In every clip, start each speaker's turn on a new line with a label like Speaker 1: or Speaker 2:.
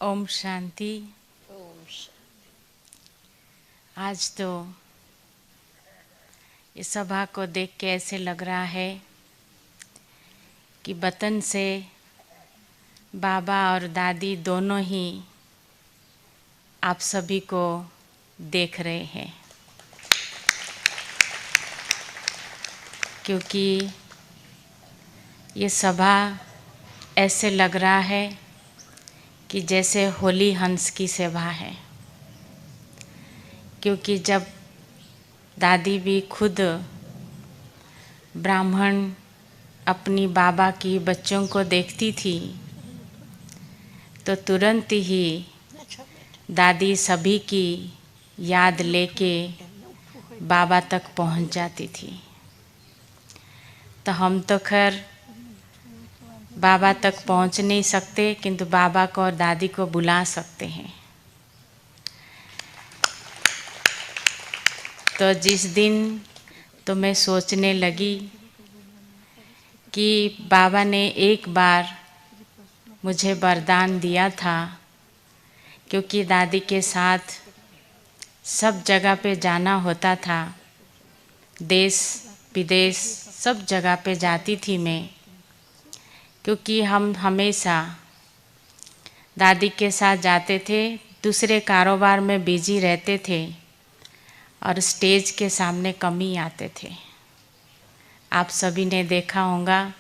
Speaker 1: ओम शांति।
Speaker 2: ओम
Speaker 1: आज तो इस सभा को देख के ऐसे लग रहा है कि वतन से बाबा और दादी दोनों ही आप सभी को देख रहे हैं, क्योंकि ये सभा ऐसे लग रहा है कि जैसे होली हंस की सभा है। क्योंकि जब दादी भी खुद ब्राह्मण अपनी बाबा की बच्चों को देखती थी तो तुरंत ही दादी सभी की याद लेके बाबा तक पहुंच जाती थी। तो हम तो खैर बाबा तक पहुंच नहीं सकते, किंतु बाबा को और दादी को बुला सकते हैं। तो जिस दिन तो मैं सोचने लगी कि बाबा ने एक बार मुझे वरदान दिया था, क्योंकि दादी के साथ सब जगह पे जाना होता था, देश विदेश सब जगह पे जाती थी मैं, क्योंकि हम हमेशा दादी के साथ जाते थे, दूसरे कारोबार में बिजी रहते थे और स्टेज के सामने कम ही आते थे। आप सभी ने देखा होगा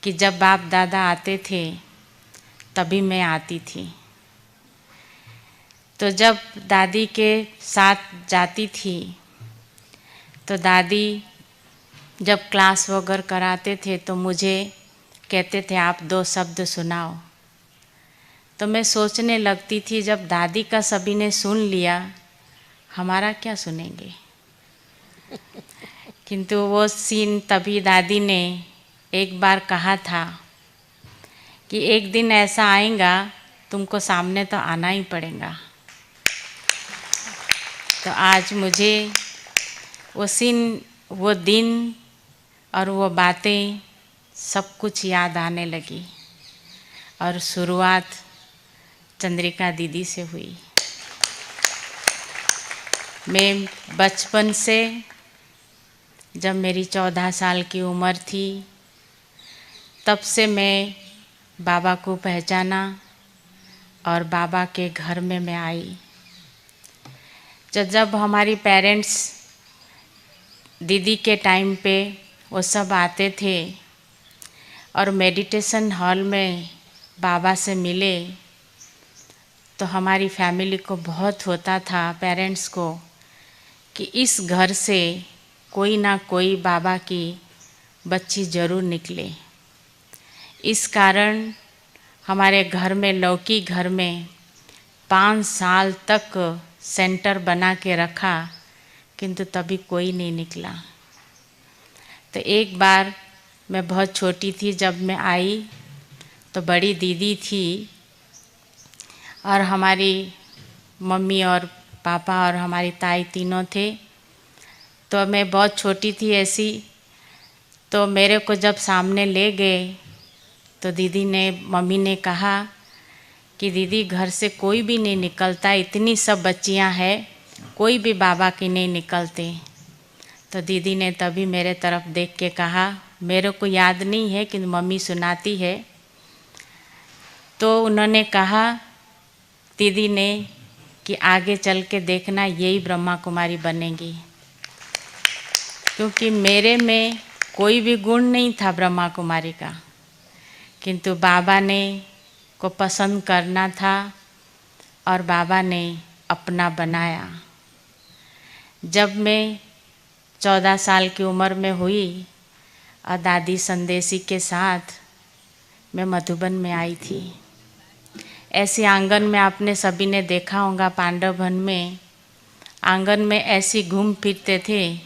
Speaker 1: कि जब बाप दादा आते थे तभी मैं आती थी। तो जब दादी के साथ जाती थी तो दादी जब क्लास वगैरह कराते थे तो मुझे कहते थे आप 2 शब्द सुनाओ। तो मैं सोचने लगती थी जब दादी का सभी ने सुन लिया, हमारा क्या सुनेंगे। किंतु वो सीन तभी दादी ने एक बार कहा था कि एक दिन ऐसा आएगा तुमको सामने तो आना ही पड़ेगा। तो आज मुझे वो सीन, वो दिन और वो बातें सब कुछ याद आने लगी। और शुरुआत चंद्रिका दीदी से हुई। मैं बचपन से, जब मेरी 14 साल की उम्र थी, तब से मैं बाबा को पहचाना और बाबा के घर में मैं आई। जब हमारी पेरेंट्स दीदी के टाइम पे वो सब आते थे और मेडिटेशन हॉल में बाबा से मिले, तो हमारी फैमिली को बहुत होता था, पेरेंट्स को, कि इस घर से कोई ना कोई बाबा की बच्ची ज़रूर निकले। इस कारण हमारे घर में, लौकी घर में 5 साल तक सेंटर बना के रखा, किंतु तभी कोई नहीं निकला। तो एक बार मैं बहुत छोटी थी, जब मैं आई तो बड़ी दीदी थी और हमारी मम्मी और पापा और हमारी ताई तीनों थे। तो मैं बहुत छोटी थी ऐसी, तो मेरे को जब सामने ले गए तो दीदी ने, मम्मी ने कहा कि दीदी घर से कोई भी नहीं निकलता, इतनी सब बच्चियां हैं, कोई भी बाबा की नहीं निकलते। तो दीदी ने तभी मेरे तरफ देख के कहा, मेरे को याद नहीं है कि मम्मी सुनाती है। तो उन्होंने कहा, दीदी ने, कि आगे चल के देखना यही ब्रह्मा कुमारी बनेगी। क्योंकि मेरे में कोई भी गुण नहीं था ब्रह्मा कुमारी का, किंतु बाबा ने को पसंद करना था और बाबा ने अपना बनाया। जब मैं 14 साल की उम्र में हुई और दादी संदेशी के साथ मैं मधुबन में आई थी। ऐसे आंगन में आपने सभी ने देखा होगा, पांडव वन में आंगन में ऐसी घूम फिरते थे,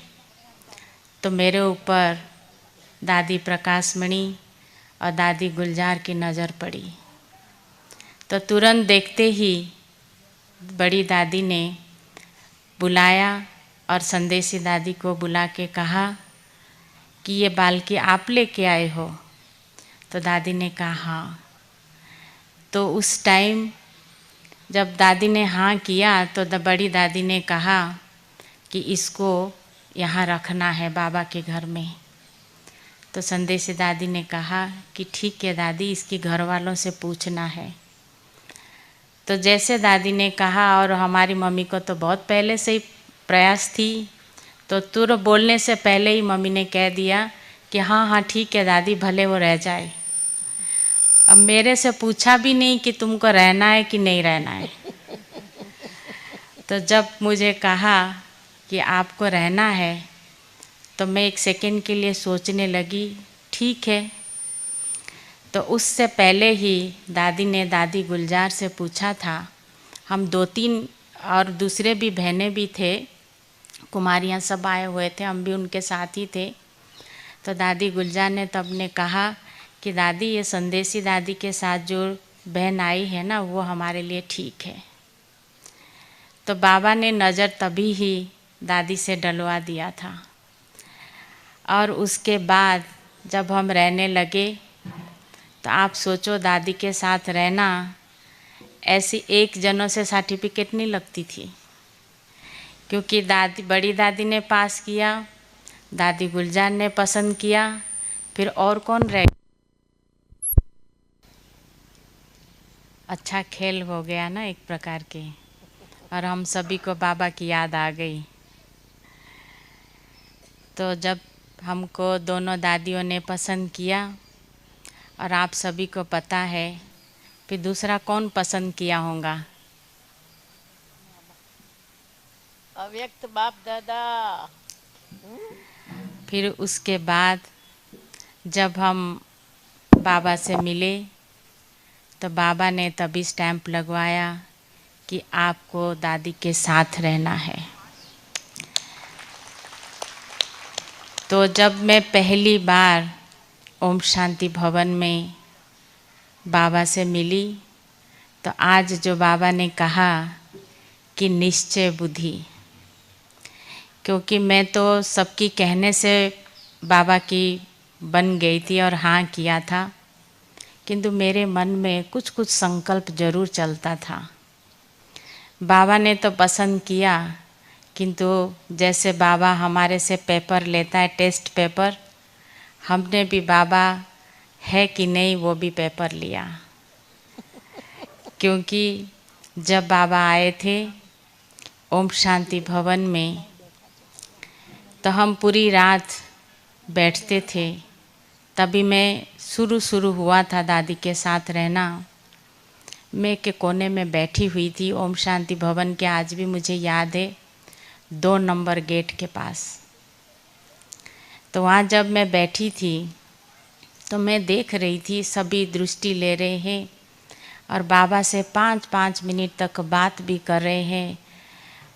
Speaker 1: तो मेरे ऊपर दादी प्रकाशमणि और दादी गुलजार की नज़र पड़ी। तो तुरंत देखते ही बड़ी दादी ने बुलाया और संदेशी दादी को बुला के कहा कि ये बालकी आप लेके आए हो। तो दादी ने कहा हाँ। तो उस टाइम जब दादी ने हाँ किया तो बड़ी दादी ने कहा कि इसको यहाँ रखना है बाबा के घर में। तो संदेशी दादी ने कहा कि ठीक है दादी, इसकी घर वालों से पूछना है। तो जैसे दादी ने कहा, और हमारी मम्मी को तो बहुत पहले से ही प्रयास थी, तो तुरंत बोलने से पहले ही मम्मी ने कह दिया कि हाँ हाँ ठीक है दादी, भले वो रह जाए। अब मेरे से पूछा भी नहीं कि तुमको रहना है कि नहीं रहना है। तो जब मुझे कहा कि आपको रहना है, तो मैं एक सेकंड के लिए सोचने लगी, ठीक है। तो उससे पहले ही दादी ने दादी गुलजार से पूछा था। हम 2-3 और दूसरे भी बहनें भी थे, कुमारियाँ सब आए हुए थे, हम भी उनके साथ ही थे। तो दादी गुलजार ने तब ने कहा कि दादी, ये संदेशी दादी के साथ जो बहन आई है ना, वो हमारे लिए ठीक है। तो बाबा ने नज़र तभी ही दादी से डलवा दिया था। और उसके बाद जब हम रहने लगे, तो आप सोचो दादी के साथ रहना, ऐसी एक जनों से सर्टिफिकेट नहीं लगती थी, क्योंकि दादी बड़ी दादी ने पास किया, दादी गुलजार ने पसंद किया, फिर और कौन रह। अच्छा खेल हो गया ना एक प्रकार के, और हम सभी को बाबा की याद आ गई। तो जब हमको दोनों दादियों ने पसंद किया, और आप सभी को पता है फिर दूसरा कौन पसंद किया होगा?
Speaker 2: अव्यक्त बाप दादा।
Speaker 1: फिर उसके बाद जब हम बाबा से मिले, तो बाबा ने तभी स्टैंप लगवाया कि आपको दादी के साथ रहना है। तो जब मैं पहली बार ओम शांति भवन में बाबा से मिली, तो आज जो बाबा ने कहा कि निश्चय बुद्धि, क्योंकि मैं तो सबकी कहने से बाबा की बन गई थी और हाँ किया था, किंतु मेरे मन में कुछ कुछ संकल्प जरूर चलता था। बाबा ने तो पसंद किया, किंतु जैसे बाबा हमारे से पेपर लेता है, टेस्ट पेपर, हमने भी बाबा है कि नहीं वो भी पेपर लिया। क्योंकि जब बाबा आए थे ओम शांति भवन में, तो हम पूरी रात बैठते थे। तभी मैं शुरू हुआ था दादी के साथ रहना। मैं के कोने में बैठी हुई थी ओम शांति भवन के, आज भी मुझे याद है, 2 नंबर गेट के पास। तो वहाँ जब मैं बैठी थी, तो मैं देख रही थी सभी दृष्टि ले रहे हैं और बाबा से 5-5 मिनट तक बात भी कर रहे हैं,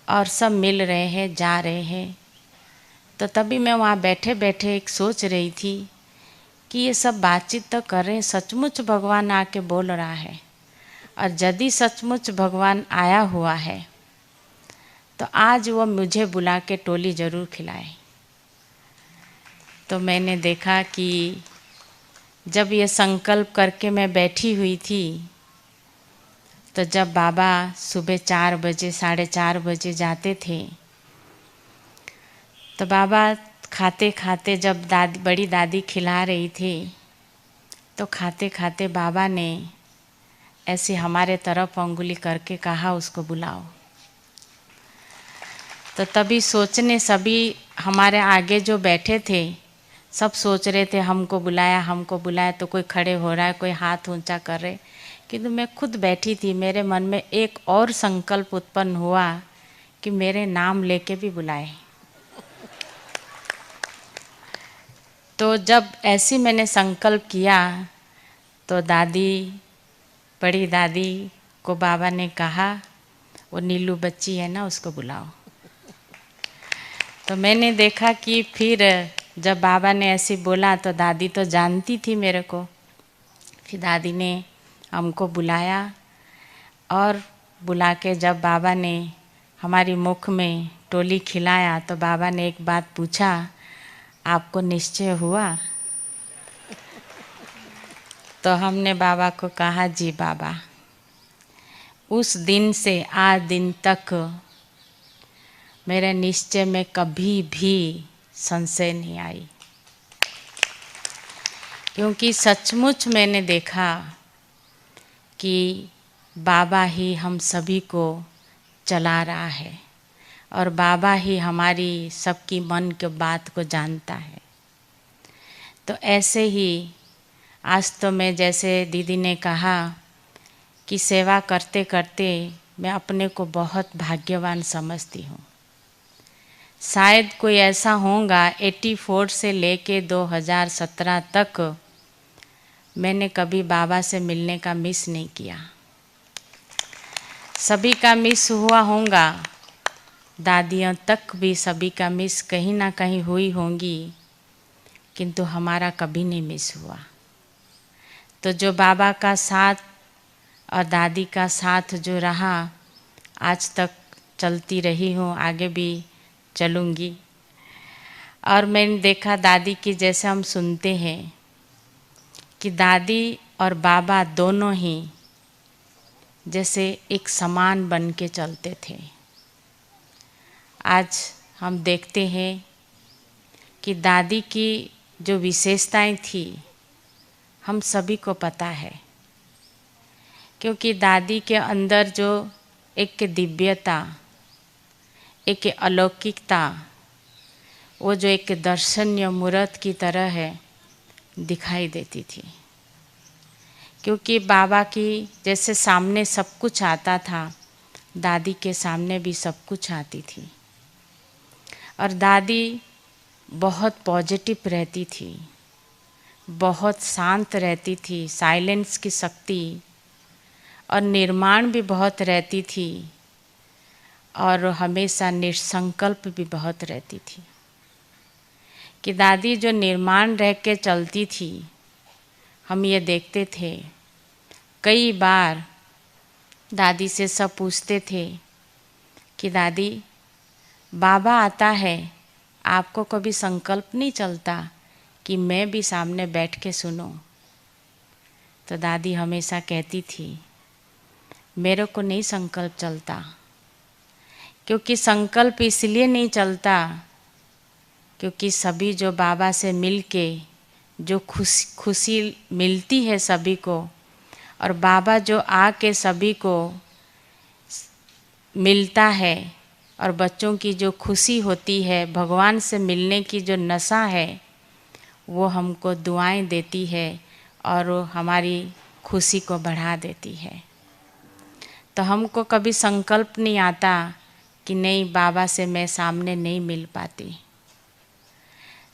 Speaker 1: और सब मिल रहे हैं, जा रहे हैं। तो तभी मैं वहाँ बैठे बैठे एक सोच रही थी कि ये सब बातचीत तो कर रहे हैं, सचमुच भगवान आके बोल रहा है, और यदि सचमुच भगवान आया हुआ है तो आज वो मुझे बुला के टोली ज़रूर खिलाए। तो मैंने देखा कि जब ये संकल्प करके मैं बैठी हुई थी, तो जब बाबा सुबह 4 बजे 4:30 बजे जाते थे, तो बाबा खाते खाते जब बड़ी दादी खिला रही थी, तो खाते खाते बाबा ने ऐसे हमारे तरफ अंगुली करके कहा उसको बुलाओ। तो तभी सोचने, सभी हमारे आगे जो बैठे थे सब सोच रहे थे हमको बुलाया हमको बुलाया, तो कोई खड़े हो रहा है, कोई हाथ ऊंचा कर रहे, किंतु मैं खुद बैठी थी। मेरे मन में एक और संकल्प उत्पन्न हुआ कि मेरे नाम लेके भी बुलाए। तो जब ऐसी मैंने संकल्प किया, तो बड़ी दादी को बाबा ने कहा वो नीलू बच्ची है ना, उसको बुलाओ। तो मैंने देखा कि फिर जब बाबा ने ऐसे बोला, तो दादी तो जानती थी मेरे को। फिर दादी ने हमको बुलाया, और बुला के जब बाबा ने हमारी मुख में टोली खिलाया, तो बाबा ने एक बात पूछा, आपको निश्चय हुआ? तो हमने बाबा को कहा जी बाबा। उस दिन से आज दिन तक मेरे निश्चय में कभी भी संशय नहीं आई, क्योंकि सचमुच मैंने देखा कि बाबा ही हम सभी को चला रहा है और बाबा ही हमारी सबकी मन के बात को जानता है। तो ऐसे ही आज तो मैं, जैसे दीदी ने कहा कि सेवा करते करते मैं अपने को बहुत भाग्यवान समझती हूँ। शायद कोई ऐसा होगा 84 से लेके 2017 तक मैंने कभी बाबा से मिलने का मिस नहीं किया। सभी का मिस हुआ होगा, दादियों तक भी सभी का मिस कहीं ना कहीं हुई होंगी, किंतु हमारा कभी नहीं मिस हुआ। तो जो बाबा का साथ और दादी का साथ जो रहा, आज तक चलती रही हूँ, आगे भी चलूँगी। और मैंने देखा दादी की, जैसे हम सुनते हैं कि दादी और बाबा दोनों ही जैसे एक समान बन के चलते थे। आज हम देखते हैं कि दादी की जो विशेषताएं थी हम सभी को पता है, क्योंकि दादी के अंदर जो एक दिव्यता, एक अलौकिकता, वो जो एक दर्शनीय मूर्त की तरह है दिखाई देती थी। क्योंकि बाबा की जैसे सामने सब कुछ आता था, दादी के सामने भी सब कुछ आती थी। और दादी बहुत पॉजिटिव रहती थी, बहुत शांत रहती थी, साइलेंस की शक्ति और निर्माण भी बहुत रहती थी, और हमेशा निसंकल्प भी बहुत रहती थी। कि दादी जो निर्माण रह के चलती थी, हम ये देखते थे। कई बार दादी से सब पूछते थे कि दादी, बाबा आता है, आपको कभी संकल्प नहीं चलता कि मैं भी सामने बैठ के सुनूं? तो दादी हमेशा कहती थी, मेरे को नहीं संकल्प चलता। क्योंकि संकल्प इसलिए नहीं चलता क्योंकि सभी जो बाबा से मिल के जो खुशी मिलती है सभी को, और बाबा जो आके सभी को मिलता है, और बच्चों की जो खुशी होती है, भगवान से मिलने की जो नशा है, वो हमको दुआएं देती है और वो हमारी खुशी को बढ़ा देती है। तो हमको कभी संकल्प नहीं आता कि नहीं, बाबा से मैं सामने नहीं मिल पाती।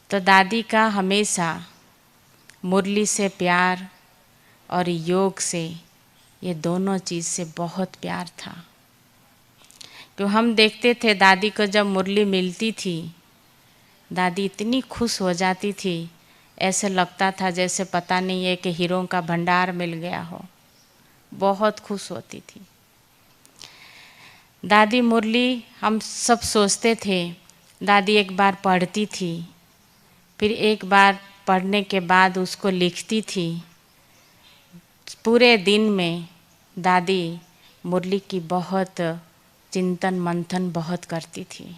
Speaker 1: तो दादी का हमेशा मुरली से प्यार और योग से, ये दोनों चीज़ से बहुत प्यार था। क्यों हम देखते थे दादी को जब मुरली मिलती थी, दादी इतनी खुश हो जाती थी, ऐसे लगता था जैसे पता नहीं है कि हीरों का भंडार मिल गया हो। बहुत खुश होती थी दादी। मुरली हम सब सोचते थे दादी एक बार पढ़ती थी, फिर एक बार पढ़ने के बाद उसको लिखती थी। पूरे दिन में दादी मुरली की बहुत चिंतन मंथन बहुत करती थी।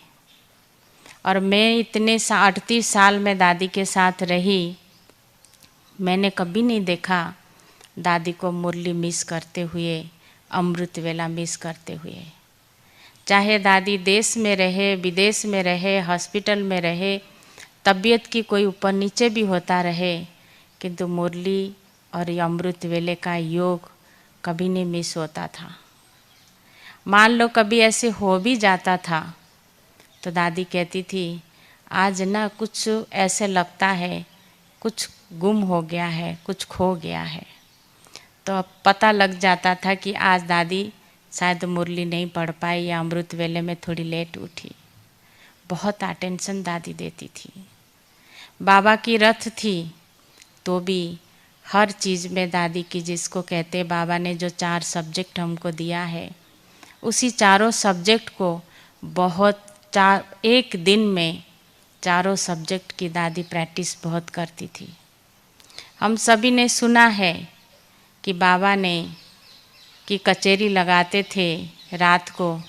Speaker 1: और मैं इतने 38 साल में दादी के साथ रही, मैंने कभी नहीं देखा दादी को मुरली मिस करते हुए, अमृत वेला मिस करते हुए। चाहे दादी देश में रहे, विदेश में रहे, हॉस्पिटल में रहे, तबीयत की कोई ऊपर नीचे भी होता रहे, किंतु मुरली और ये अमृत वेले का योग कभी नहीं मिस होता था। मान लो कभी ऐसे हो भी जाता था तो दादी कहती थी, आज ना कुछ ऐसे लगता है कुछ गुम हो गया है, कुछ खो गया है। तो अब पता लग जाता था कि आज दादी शायद मुरली नहीं पढ़ पाई या अमृत वेले में थोड़ी लेट उठी। बहुत अटेंशन दादी देती थी। बाबा की रथ थी तो भी हर चीज़ में दादी की, जिसको कहते बाबा ने जो 4 सब्जेक्ट हमको दिया है, उसी चारों सब्जेक्ट को बहुत एक दिन में चारों सब्जेक्ट की दादी प्रैक्टिस बहुत करती थी। हम सभी ने सुना है कि बाबा ने कि कचेरी लगाते थे, रात को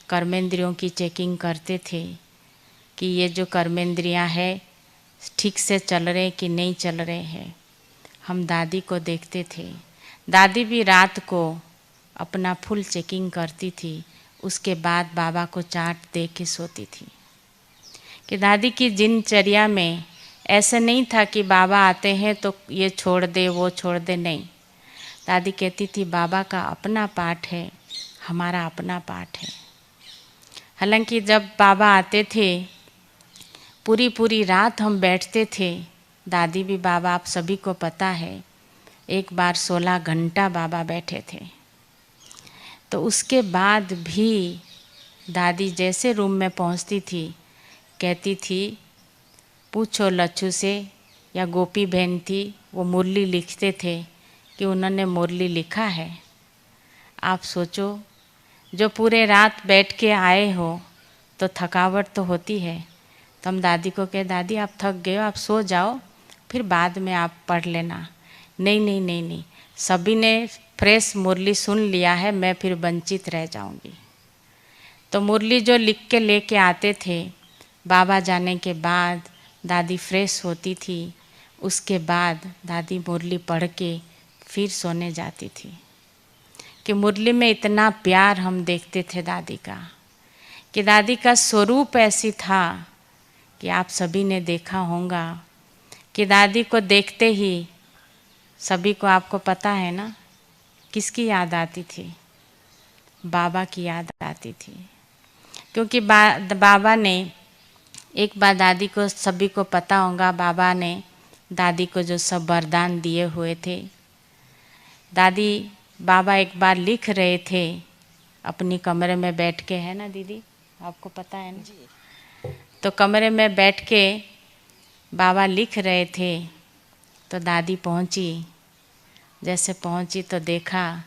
Speaker 1: कर्मेंद्रियों की चेकिंग करते थे कि ये जो कर्मेंद्रियां हैं ठीक से चल रहे कि नहीं चल रहे हैं। हम दादी को देखते थे, दादी भी रात को अपना फुल चेकिंग करती थी, उसके बाद बाबा को चाट दे के सोती थी। कि दादी की दिनचर्या में ऐसे नहीं था कि बाबा आते हैं तो ये छोड़ दे वो छोड़ दे, नहीं। दादी कहती थी बाबा का अपना पाठ है, हमारा अपना पाठ है। हालांकि जब बाबा आते थे पूरी पूरी रात हम बैठते थे। दादी भी, बाबा आप सभी को पता है, एक बार 16 घंटा बाबा बैठे थे। तो उसके बाद भी दादी जैसे रूम में पहुंचती थी कहती थी पूछो लच्छू से, या गोपी बहन थी वो मुरली लिखते थे कि उन्होंने मुरली लिखा है। आप सोचो, जो पूरे रात बैठ के आए हो तो थकावट तो होती है। तो हम दादी को कहे दादी आप थक गए हो, आप सो जाओ, फिर बाद में आप पढ़ लेना। नहीं नहीं नहीं नहीं, सभी ने फ्रेश मुरली सुन लिया है, मैं फिर वंचित रह जाऊंगी। तो मुरली जो लिख के लेके आते थे, बाबा जाने के बाद दादी फ्रेश होती थी, उसके बाद दादी मुरली पढ़ के फिर सोने जाती थी। कि मुरली में इतना प्यार हम देखते थे दादी का, कि दादी का स्वरूप ऐसी था कि आप सभी ने देखा होगा कि दादी को देखते ही सभी को, आपको पता है ना, किसकी याद आती थी? बाबा की याद आती थी। क्योंकि बाबा ने एक बार, दादी को सभी को पता होगा, बाबा ने दादी को जो सब वरदान दिए हुए थे, दादी बाबा एक बार लिख रहे थे अपनी कमरे में बैठ के, है ना दीदी, आपको पता है ना जी। तो कमरे में बैठ के बाबा लिख रहे थे, तो दादी पहुंची। जैसे पहुंची तो देखा,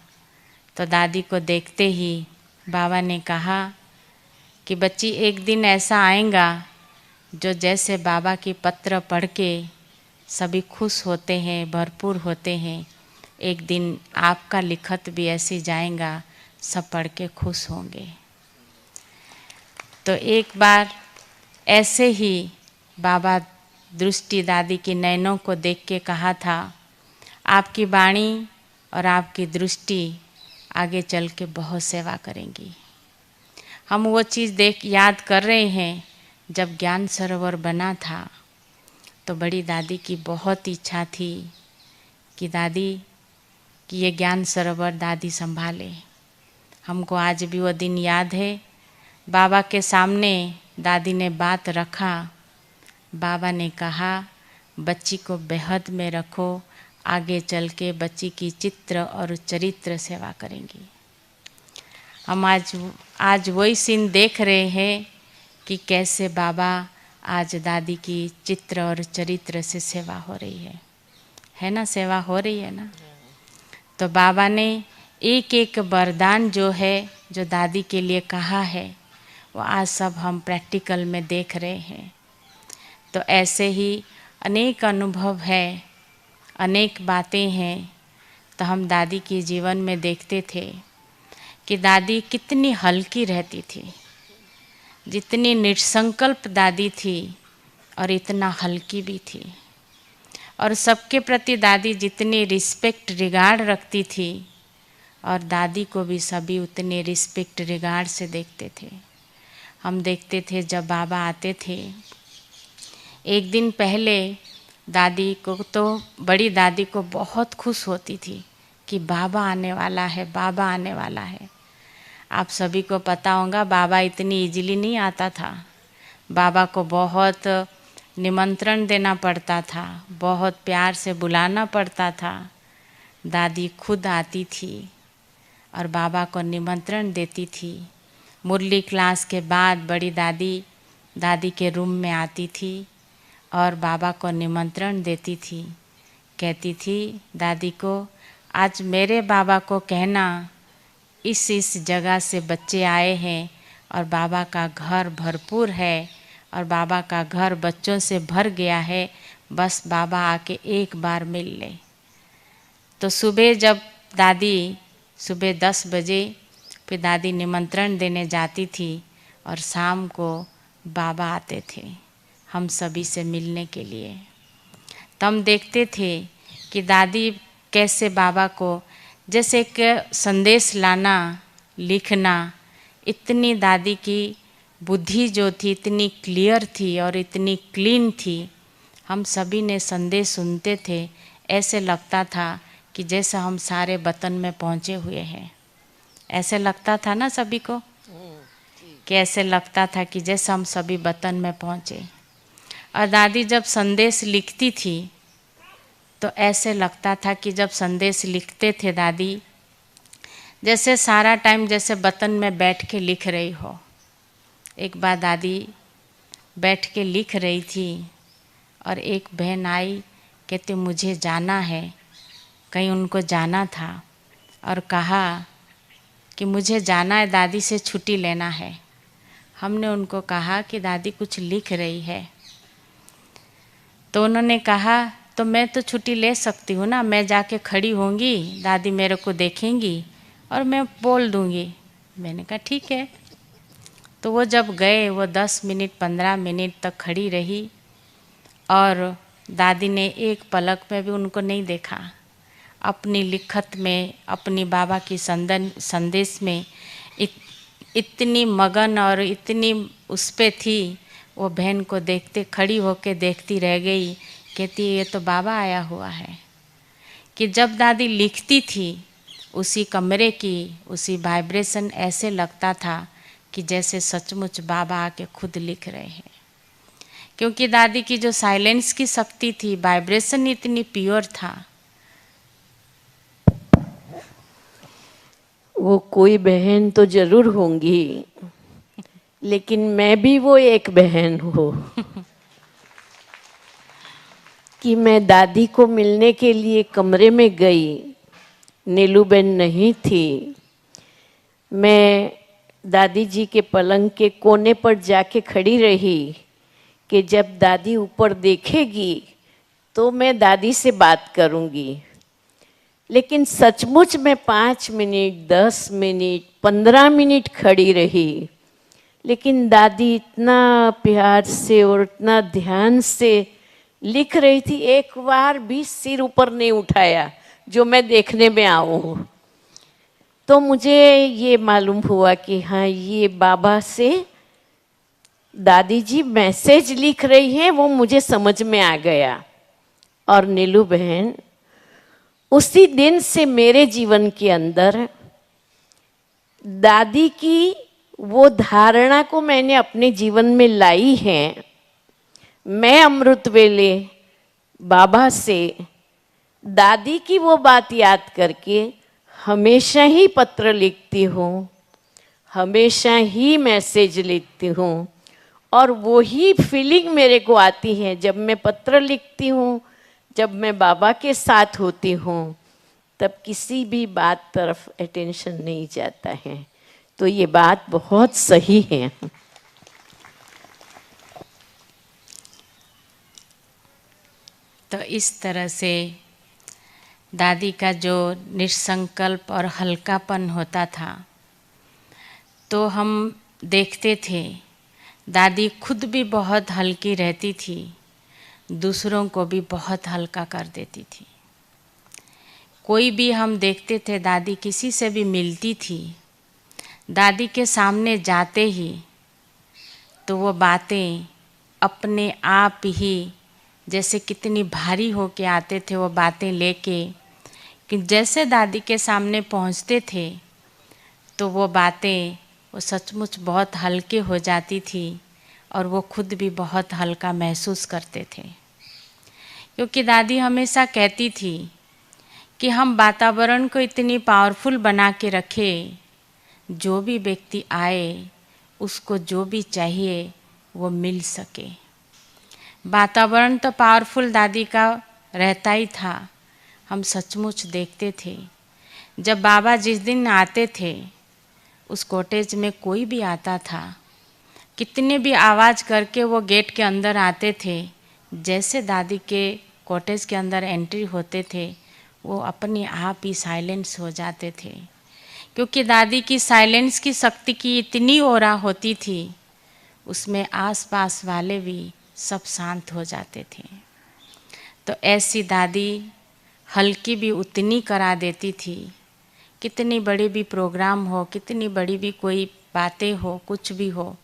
Speaker 1: तो दादी को देखते ही बाबा ने कहा कि बच्ची एक दिन ऐसा आएगा जो जैसे बाबा की पत्र पढ़ के सभी खुश होते हैं, भरपूर होते हैं, एक दिन आपका लिखत भी ऐसे जाएगा, सब पढ़ के खुश होंगे। तो एक बार ऐसे ही बाबा दृष्टि दादी की नैनों को देख के कहा था, आपकी वाणी और आपकी दृष्टि आगे चल के बहुत सेवा करेंगी। हम वो चीज़ याद कर रहे हैं, जब ज्ञान सरोवर बना था तो बड़ी दादी की बहुत इच्छा थी कि दादी कि ये ज्ञान सरोवर दादी संभाले। हमको आज भी वो दिन याद है, बाबा के सामने दादी ने बात रखा, बाबा ने कहा बच्ची को बेहद में रखो, आगे चल के बच्ची की चित्र और चरित्र सेवा करेंगी। हम आज वही सीन देख रहे हैं कि कैसे बाबा आज दादी की चित्र और चरित्र से सेवा हो रही है ना, सेवा हो रही है ना। तो बाबा ने एक एक वरदान जो है, जो दादी के लिए कहा है, वो आज सब हम प्रैक्टिकल में देख रहे हैं। तो ऐसे ही अनेक अनुभव है, अनेक बातें हैं। तो हम दादी के जीवन में देखते थे कि दादी कितनी हल्की रहती थी, जितनी निसंकल्प दादी थी और इतना हल्की भी थी। और सबके प्रति दादी जितनी रिस्पेक्ट रिगार्ड रखती थी, और दादी को भी सभी उतने रिस्पेक्ट रिगार्ड से देखते थे। हम देखते थे जब बाबा आते थे, एक दिन पहले दादी को, तो बड़ी दादी को बहुत खुश होती थी कि बाबा आने वाला है, बाबा आने वाला है। आप सभी को पता होगा बाबा इतनी इजीली नहीं आता था, बाबा को बहुत निमंत्रण देना पड़ता था, बहुत प्यार से बुलाना पड़ता था। दादी खुद आती थी और बाबा को निमंत्रण देती थी। मुरली क्लास के बाद बड़ी दादी के रूम में आती थी और बाबा को निमंत्रण देती थी। कहती थी दादी को, आज मेरे बाबा को कहना इस जगह से बच्चे आए हैं और बाबा का घर भरपूर है और बाबा का घर बच्चों से भर गया है, बस बाबा आके एक बार मिल ले। तो सुबह जब दादी सुबह 10 बजे फिर दादी निमंत्रण देने जाती थी और शाम को बाबा आते थे हम सभी से मिलने के लिए। तो हम देखते थे कि दादी कैसे बाबा को जैसे एक संदेश लाना, लिखना, इतनी दादी की बुद्धि जो थी इतनी क्लियर थी और इतनी क्लीन थी। हम सभी ने संदेश सुनते थे, ऐसे लगता था कि जैसे हम सारे वतन में पहुँचे हुए हैं। ऐसे लगता था ना सभी को कि ऐसे लगता था कि जैसे हम सभी वतन में पहुँचे। और दादी जब संदेश लिखती थी तो ऐसे लगता था कि जब संदेश लिखते थे दादी, जैसे सारा टाइम जैसे वतन में बैठ के लिख रही हो। एक बार दादी बैठ के लिख रही थी और एक बहन आई, कहते मुझे जाना है, कहीं उनको जाना था और कहा कि मुझे जाना है, दादी से छुट्टी लेना है। हमने उनको कहा कि दादी कुछ लिख रही है, तो उन्होंने कहा तो मैं तो छुट्टी ले सकती हूँ ना, मैं जाके खड़ी होंगी, दादी मेरे को देखेंगी और मैं बोल दूँगी। मैंने कहा ठीक है। तो वो जब गए, वो 10 मिनट 15 मिनट तक खड़ी रही और दादी ने एक पलक में भी उनको नहीं देखा। अपनी लिखत में, अपनी बाबा की संदेश में इतनी मगन और इतनी उस पे थी। वो बहन को देखते, खड़ी होके देखती रह गई, कहती ये तो बाबा आया हुआ है। कि जब दादी लिखती थी उसी कमरे की उसी वाइब्रेशन, ऐसे लगता था कि जैसे सचमुच बाबा आके खुद लिख रहे हैं। क्योंकि दादी की जो साइलेंस की शक्ति थी, वाइब्रेशन इतनी प्योर था।
Speaker 2: वो कोई बहन तो जरूर होंगी, लेकिन मैं भी वो एक बहन हूँ कि मैं दादी को मिलने के लिए कमरे में गई। नीलूबेन नहीं थी। मैं दादी जी के पलंग के कोने पर जाके खड़ी रही कि जब दादी ऊपर देखेगी तो मैं दादी से बात करूंगी। लेकिन सचमुच में 5 मिनट, 10 मिनट, 15 मिनट खड़ी रही, लेकिन दादी इतना प्यार से और इतना ध्यान से लिख रही थी, एक बार भी सिर ऊपर नहीं उठाया जो मैं देखने में आऊँ। तो मुझे ये मालूम हुआ कि हाँ, ये बाबा से दादी जी मैसेज लिख रही है, वो मुझे समझ में आ गया। और नीलू बहन, उसी दिन से मेरे जीवन के अंदर दादी की वो धारणा को मैंने अपने जीवन में लाई है। मैं अमृत वेले बाबा से दादी की वो बात याद करके हमेशा ही पत्र लिखती हूँ, हमेशा ही मैसेज लिखती हूँ। और वो ही फीलिंग मेरे को आती है जब मैं पत्र लिखती हूँ, जब मैं बाबा के साथ होती हूँ, तब किसी भी बात तरफ अटेंशन नहीं जाता है। तो ये बात बहुत सही है।
Speaker 1: तो इस तरह से दादी का जो निसंकल्प और हल्कापन होता था, तो हम देखते थे दादी खुद भी बहुत हल्की रहती थी, दूसरों को भी बहुत हल्का कर देती थी। कोई भी हम देखते थे, दादी किसी से भी मिलती थी, दादी के सामने जाते ही तो वो बातें अपने आप ही जैसे कितनी भारी होके आते थे, वो बातें लेके कि जैसे दादी के सामने पहुंचते थे तो वो बातें वो सचमुच बहुत हल्के हो जाती थी और वो खुद भी बहुत हल्का महसूस करते थे। क्योंकि दादी हमेशा कहती थी कि हम वातावरण को इतनी पावरफुल बना के रखें, जो भी व्यक्ति आए उसको जो भी चाहिए वो मिल सके। वातावरण तो पावरफुल दादी का रहता ही था। हम सचमुच देखते थे जब बाबा जिस दिन आते थे, उस कॉटेज में कोई भी आता था, कितने भी आवाज़ करके वो गेट के अंदर आते थे, जैसे दादी के कॉटेज के अंदर एंट्री होते थे वो अपने आप ही साइलेंस हो जाते थे। क्योंकि दादी की साइलेंस की शक्ति की इतनी ओरा होती थी, उसमें आसपास वाले भी सब शांत हो जाते थे। तो ऐसी दादी हल्की भी उतनी करा देती थी। कितनी बड़ी भी प्रोग्राम हो, कितनी बड़ी भी कोई बातें हो, कुछ भी हो,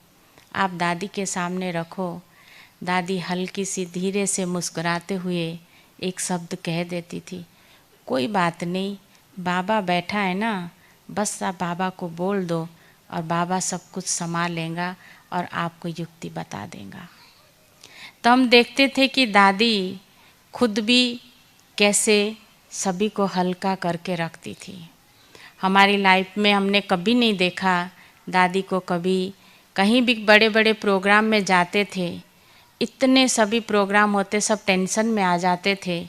Speaker 1: आप दादी के सामने रखो, दादी हल्की सी धीरे से मुस्कुराते हुए एक शब्द कह देती थी, कोई बात नहीं, बाबा बैठा है ना, बस आप बाबा को बोल दो और बाबा सब कुछ संभाल लेगा और आपको युक्ति बता देगा। तो हम देखते थे कि दादी खुद भी कैसे सभी को हल्का करके रखती थी। हमारी लाइफ में हमने कभी नहीं देखा दादी को, कभी कहीं भी बड़े बड़े प्रोग्राम में जाते थे, इतने सभी प्रोग्राम होते, सब टेंशन में आ जाते थे,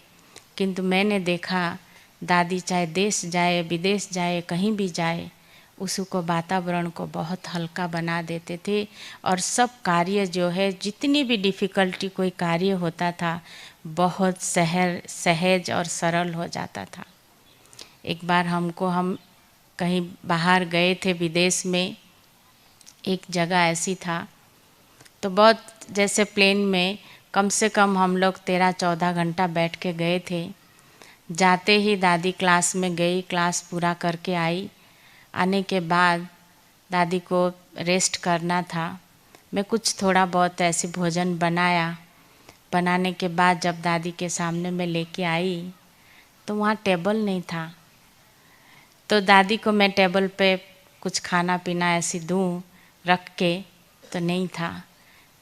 Speaker 1: किंतु मैंने देखा दादी चाहे देश जाए, विदेश जाए, कहीं भी जाए, उसको वातावरण को बहुत हल्का बना देते थे। और सब कार्य जो है, जितनी भी डिफ़िकल्टी कोई कार्य होता था, बहुत सहज और सरल हो जाता था। एक बार हम कहीं बाहर गए थे विदेश में, एक जगह ऐसी था, तो बहुत जैसे प्लेन में कम से कम हम लोग 13-14 घंटा बैठ के गए थे। जाते ही दादी क्लास में गई, क्लास पूरा करके आई। आने के बाद दादी को रेस्ट करना था, मैं कुछ थोड़ा बहुत ऐसे भोजन बनाया। बनाने के बाद जब दादी के सामने मैं लेके आई तो वहाँ टेबल नहीं था। तो दादी को मैं टेबल पे कुछ खाना पीना ऐसे दूँ रख के, तो नहीं था।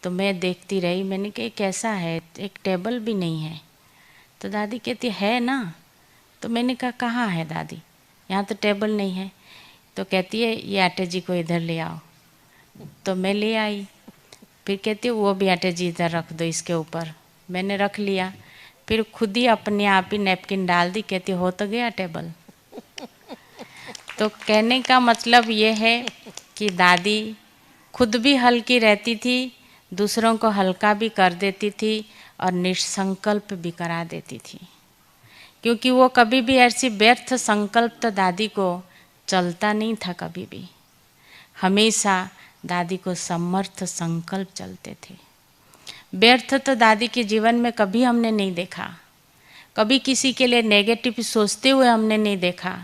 Speaker 1: तो मैं देखती रही, मैंने कहा कैसा है, एक टेबल भी नहीं है। तो दादी कहती है ना। तो मैंने कहा कहाँ है दादी, यहाँ तो टेबल नहीं है। तो कहती है ये आटे जी को इधर ले आओ। तो मैं ले आई। फिर कहती है वो भी आटे जी इधर रख दो इसके ऊपर। मैंने रख लिया। फिर खुद ही अपने आप ही नैपकिन डाल दी, कहती हो तो गया टेबल। तो कहने का मतलब ये है कि दादी खुद भी हल्की रहती थी, दूसरों को हल्का भी कर देती थी और निसंकल्प भी करा देती थी। क्योंकि वो कभी भी ऐसी व्यर्थ संकल्प तो दादी को चलता नहीं था कभी भी। हमेशा दादी को समर्थ संकल्प चलते थे। व्यर्थ तो दादी के जीवन में कभी हमने नहीं देखा। कभी किसी के लिए नेगेटिव सोचते हुए हमने नहीं देखा।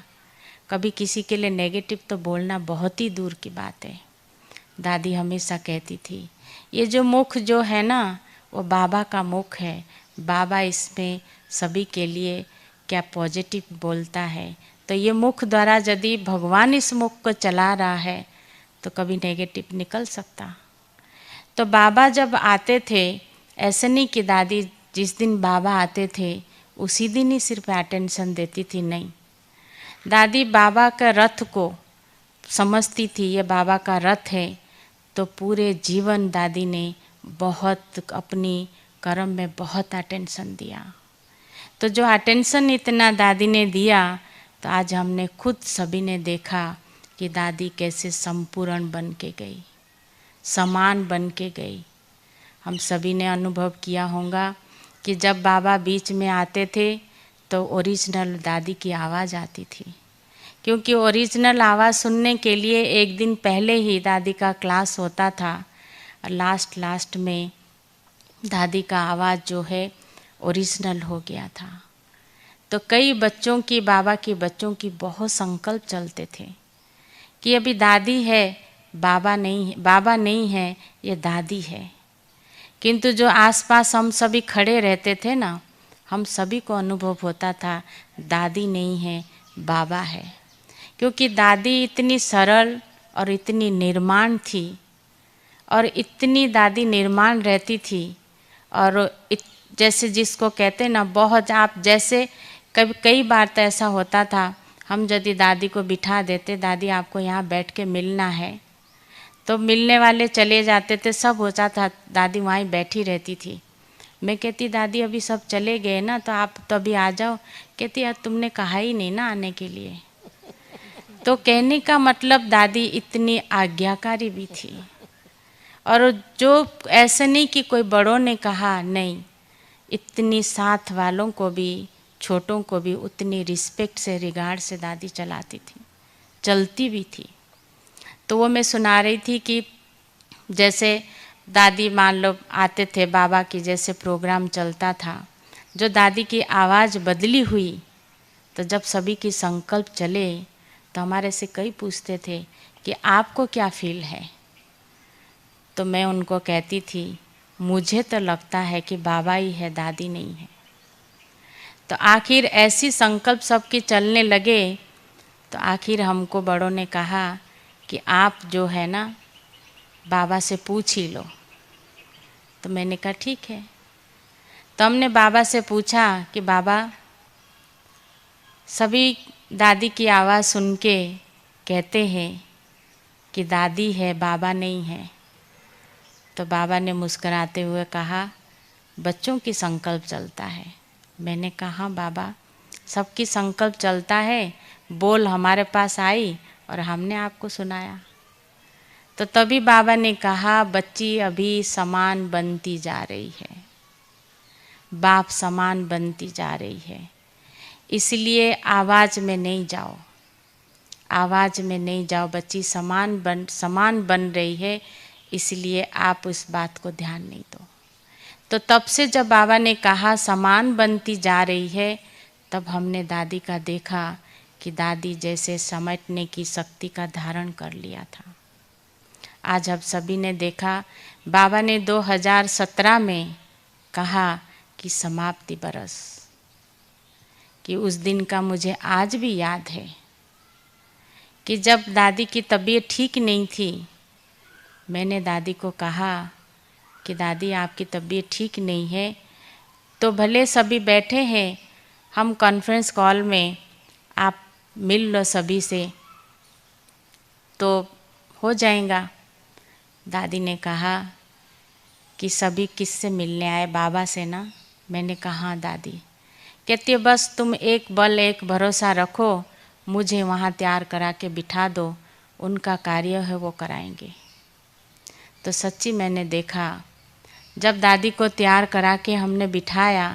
Speaker 1: कभी किसी के लिए नेगेटिव तो बोलना बहुत ही दूर की बात है। दादी हमेशा कहती थी ये जो मुख जो है ना, वो बाबा का मुख है। बाबा इसमें सभी के लिए क्या पॉजिटिव बोलता है। तो ये मुख द्वारा यदि भगवान इस मुख को चला रहा है तो कभी नेगेटिव निकल सकता। तो बाबा जब आते थे, ऐसे नहीं कि दादी जिस दिन बाबा आते थे उसी दिन ही सिर्फ अटेंशन देती थी, नहीं। दादी बाबा का रथ को समझती थी, ये बाबा का रथ है। तो पूरे जीवन दादी ने बहुत अपनी कर्म में बहुत अटेंशन दिया। तो जो अटेंशन इतना दादी ने दिया, तो आज हमने खुद सभी ने देखा कि दादी कैसे संपूर्ण बन के गई, समान बन के गई। हम सभी ने अनुभव किया होगा कि जब बाबा बीच में आते थे तो ओरिजिनल दादी की आवाज़ आती थी। क्योंकि ओरिजिनल आवाज़ सुनने के लिए एक दिन पहले ही दादी का क्लास होता था और लास्ट में दादी का आवाज़ जो है ओरिजिनल हो गया था। तो कई बच्चों की, बाबा के बच्चों की बहुत संकल्प चलते थे कि अभी दादी है, बाबा नहीं है, ये दादी है। किंतु जो आसपास हम सभी खड़े रहते थे ना, हम सभी को अनुभव होता था दादी नहीं है, बाबा है। क्योंकि दादी इतनी सरल और इतनी निर्माण थी, और इतनी दादी निर्माण रहती थी। और जैसे जिसको कहते ना, बहुत आप जैसे कई बार तो ऐसा होता था, हम यदि दादी को बिठा देते, दादी आपको यहाँ बैठ के मिलना है, तो मिलने वाले चले जाते थे, सब होता था, दादी वहीं बैठी रहती थी। मैं कहती दादी अभी सब चले गए ना, तो आप तो अभी आ जाओ। कहती यार तुमने कहा ही नहीं ना आने के लिए। तो कहने का मतलब दादी इतनी आज्ञाकारी भी थी। और जो ऐसे नहीं कि कोई बड़ों ने कहा, नहीं, इतनी साथ वालों को भी, छोटों को भी उतनी रिस्पेक्ट से, रिगार्ड से दादी चलती भी थी। तो वो मैं सुना रही थी कि जैसे दादी मान लो आते थे, बाबा की जैसे प्रोग्राम चलता था, जो दादी की आवाज़ बदली हुई, तो जब सभी की संकल्प चले तो हमारे से कई पूछते थे कि आपको क्या फील है। तो मैं उनको कहती थी मुझे तो लगता है कि बाबा ही है, दादी नहीं है। तो आखिर ऐसी संकल्प सबके चलने लगे, तो आखिर हमको बड़ों ने कहा कि आप जो है ना बाबा से पूछ ही लो। तो मैंने कहा ठीक है। तो हमने बाबा से पूछा कि बाबा, सभी दादी की आवाज़ सुन के कहते हैं कि दादी है, बाबा नहीं है। तो बाबा ने मुस्कुराते हुए कहा बच्चों की संकल्प चलता है। मैंने कहा हाँ बाबा, सबकी संकल्प चलता है, बोल हमारे पास आई और हमने आपको सुनाया। तो तभी बाबा ने कहा बच्ची अभी समान बनती जा रही है, बाप समान बनती जा रही है, इसलिए आवाज़ में नहीं जाओ, आवाज़ में नहीं जाओ बच्ची, समान बन रही है, इसलिए आप उस बात को ध्यान नहीं दो। तो तब से जब बाबा ने कहा समान बनती जा रही है, तब हमने दादी का देखा कि दादी जैसे समेटने की शक्ति का धारण कर लिया था। आज हम सभी ने देखा, बाबा ने 2017 में कहा कि समाप्ति बरस, कि उस दिन का मुझे आज भी याद है कि जब दादी की तबीयत ठीक नहीं थी, मैंने दादी को कहा कि दादी आपकी तबीयत ठीक नहीं है, तो भले सभी बैठे हैं, हम कॉन्फ्रेंस कॉल में आप मिल लो सभी से तो हो जाएगा। दादी ने कहा कि सभी किससे मिलने आए, बाबा से ना। मैंने कहा हाँ दादी। कहती है बस तुम एक बल एक भरोसा रखो, मुझे वहाँ तैयार करा के बिठा दो, उनका कार्य है वो कराएंगे। तो सच्ची मैंने देखा, जब दादी को तैयार करा के हमने बिठाया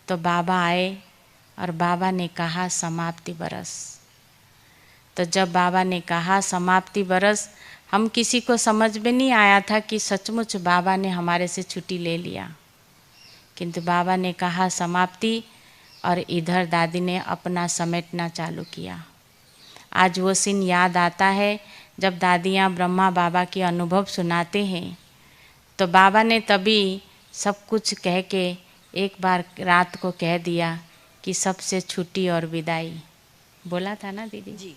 Speaker 1: तो बाबा आए और बाबा ने कहा समाप्ति बरस। तो जब बाबा ने कहा समाप्ति बरस, हम किसी को समझ में नहीं आया था कि सचमुच बाबा ने हमारे से छुट्टी ले लिया, किंतु बाबा ने कहा समाप्ति, और इधर दादी ने अपना समेटना चालू किया। आज वो सीन याद आता है जब दादियाँ ब्रह्मा बाबा के अनुभव सुनाते हैं, तो बाबा ने तभी सब कुछ कह के एक बार रात को कह दिया कि सबसे छुट्टी और विदाई, बोला था ना दीदी जी।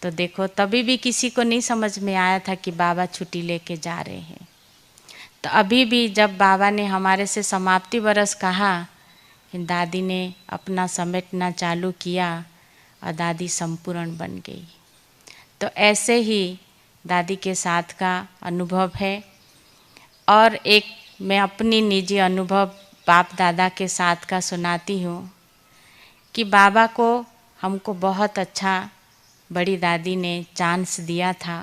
Speaker 1: तो देखो तभी भी किसी को नहीं समझ में आया था कि बाबा छुट्टी लेके जा रहे हैं। तो अभी भी जब बाबा ने हमारे से समाप्ति बरस कहा, दादी ने अपना समेटना चालू किया और दादी संपूर्ण बन गई। तो ऐसे ही दादी के साथ का अनुभव है। और एक मैं अपनी निजी अनुभव बाप दादा के साथ का सुनाती हूँ कि बाबा को हमको बहुत अच्छा बड़ी दादी ने चांस दिया था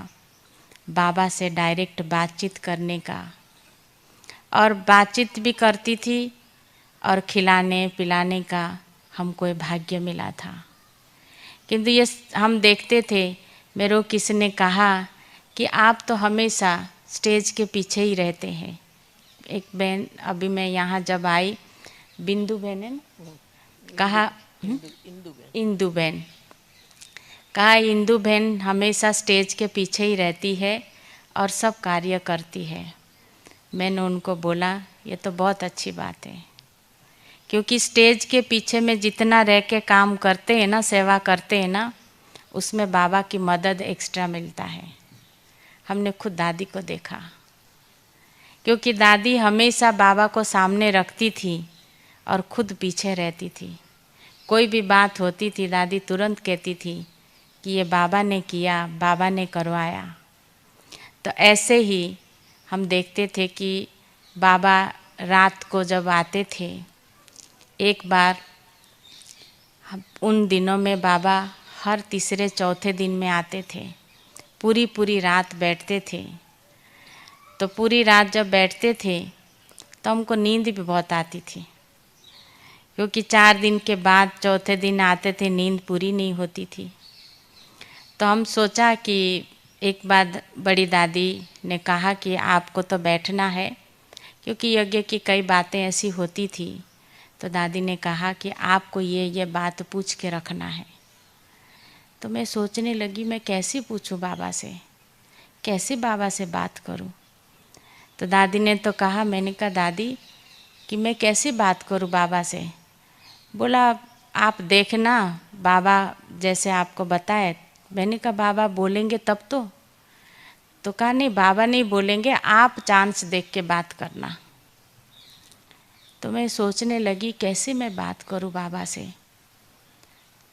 Speaker 1: बाबा से डायरेक्ट बातचीत करने का, और बातचीत भी करती थी और खिलाने पिलाने का हमको भाग्य मिला था। किंतु ये हम देखते थे, मेरे को किसी ने कहा कि आप तो हमेशा स्टेज के पीछे ही रहते हैं। एक बहन अभी मैं यहाँ जब आई, बिंदु बहन है ना, कहा इंदु बहन, कहा इंदु बहन हमेशा स्टेज के पीछे ही रहती है और सब कार्य करती है। मैंने उनको बोला ये तो बहुत अच्छी बात है, क्योंकि स्टेज के पीछे में जितना रह के काम करते हैं ना, सेवा करते हैं ना, उसमें बाबा की मदद एक्स्ट्रा मिलता है। हमने खुद दादी को देखा, क्योंकि दादी हमेशा बाबा को सामने रखती थी और खुद पीछे रहती थी। कोई भी बात होती थी दादी तुरंत कहती थी कि ये बाबा ने किया, बाबा ने करवाया। तो ऐसे ही हम देखते थे कि बाबा रात को जब आते थे, एक बार उन दिनों में बाबा हर तीसरे चौथे दिन में आते थे, पूरी रात बैठते थे। तो पूरी रात जब बैठते थे तो हमको नींद भी बहुत आती थी, क्योंकि 4 दिन के बाद चौथे दिन आते थे, नींद पूरी नहीं होती थी। तो हम सोचा कि एक बार बड़ी दादी ने कहा कि आपको तो बैठना है, क्योंकि यज्ञ की कई बातें ऐसी होती थी। तो दादी ने कहा कि आपको ये बात पूछ के रखना है। तो मैं सोचने लगी मैं कैसे पूछूं बाबा से, कैसे बाबा से बात करूं। तो दादी ने तो कहा, मैंने कहा दादी कि मैं कैसे बात करूं बाबा से। बोला आप देखना बाबा जैसे आपको बताए। मैंने कहा बाबा बोलेंगे तब तो कहा नहीं बाबा नहीं बोलेंगे, आप चांस देख के बात करना। तो मैं सोचने लगी कैसे मैं बात करूं बाबा से।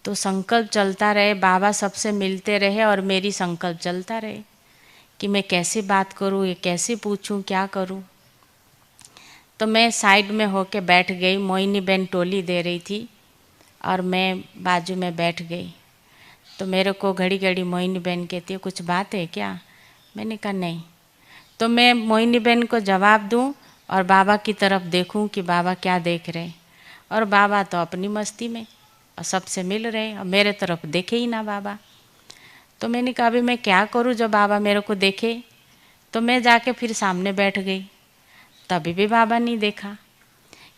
Speaker 1: तो संकल्प चलता रहे, बाबा सबसे मिलते रहे और मेरी संकल्प चलता रहे कि मैं कैसे बात करूं, ये कैसे पूछूं, क्या करूं। तो मैं साइड में होके बैठ गई, मोहिनी बहन टोली दे रही थी और मैं बाजू में बैठ गई। तो मेरे को घड़ी घड़ी मोहिनी बहन कहती है कुछ बात है क्या। मैंने कहा नहीं। तो मैं मोहिनी बहन को जवाब दूं और बाबा की तरफ देखूं कि बाबा क्या देख रहे हैं। और बाबा तो अपनी मस्ती में और सबसे मिल रहे और मेरे तरफ देखे ही ना बाबा। तो मैंने कहा अभी मैं क्या करूं जो बाबा मेरे को देखे। तो मैं जाके फिर सामने बैठ गई, तभी भी बाबा नहीं देखा,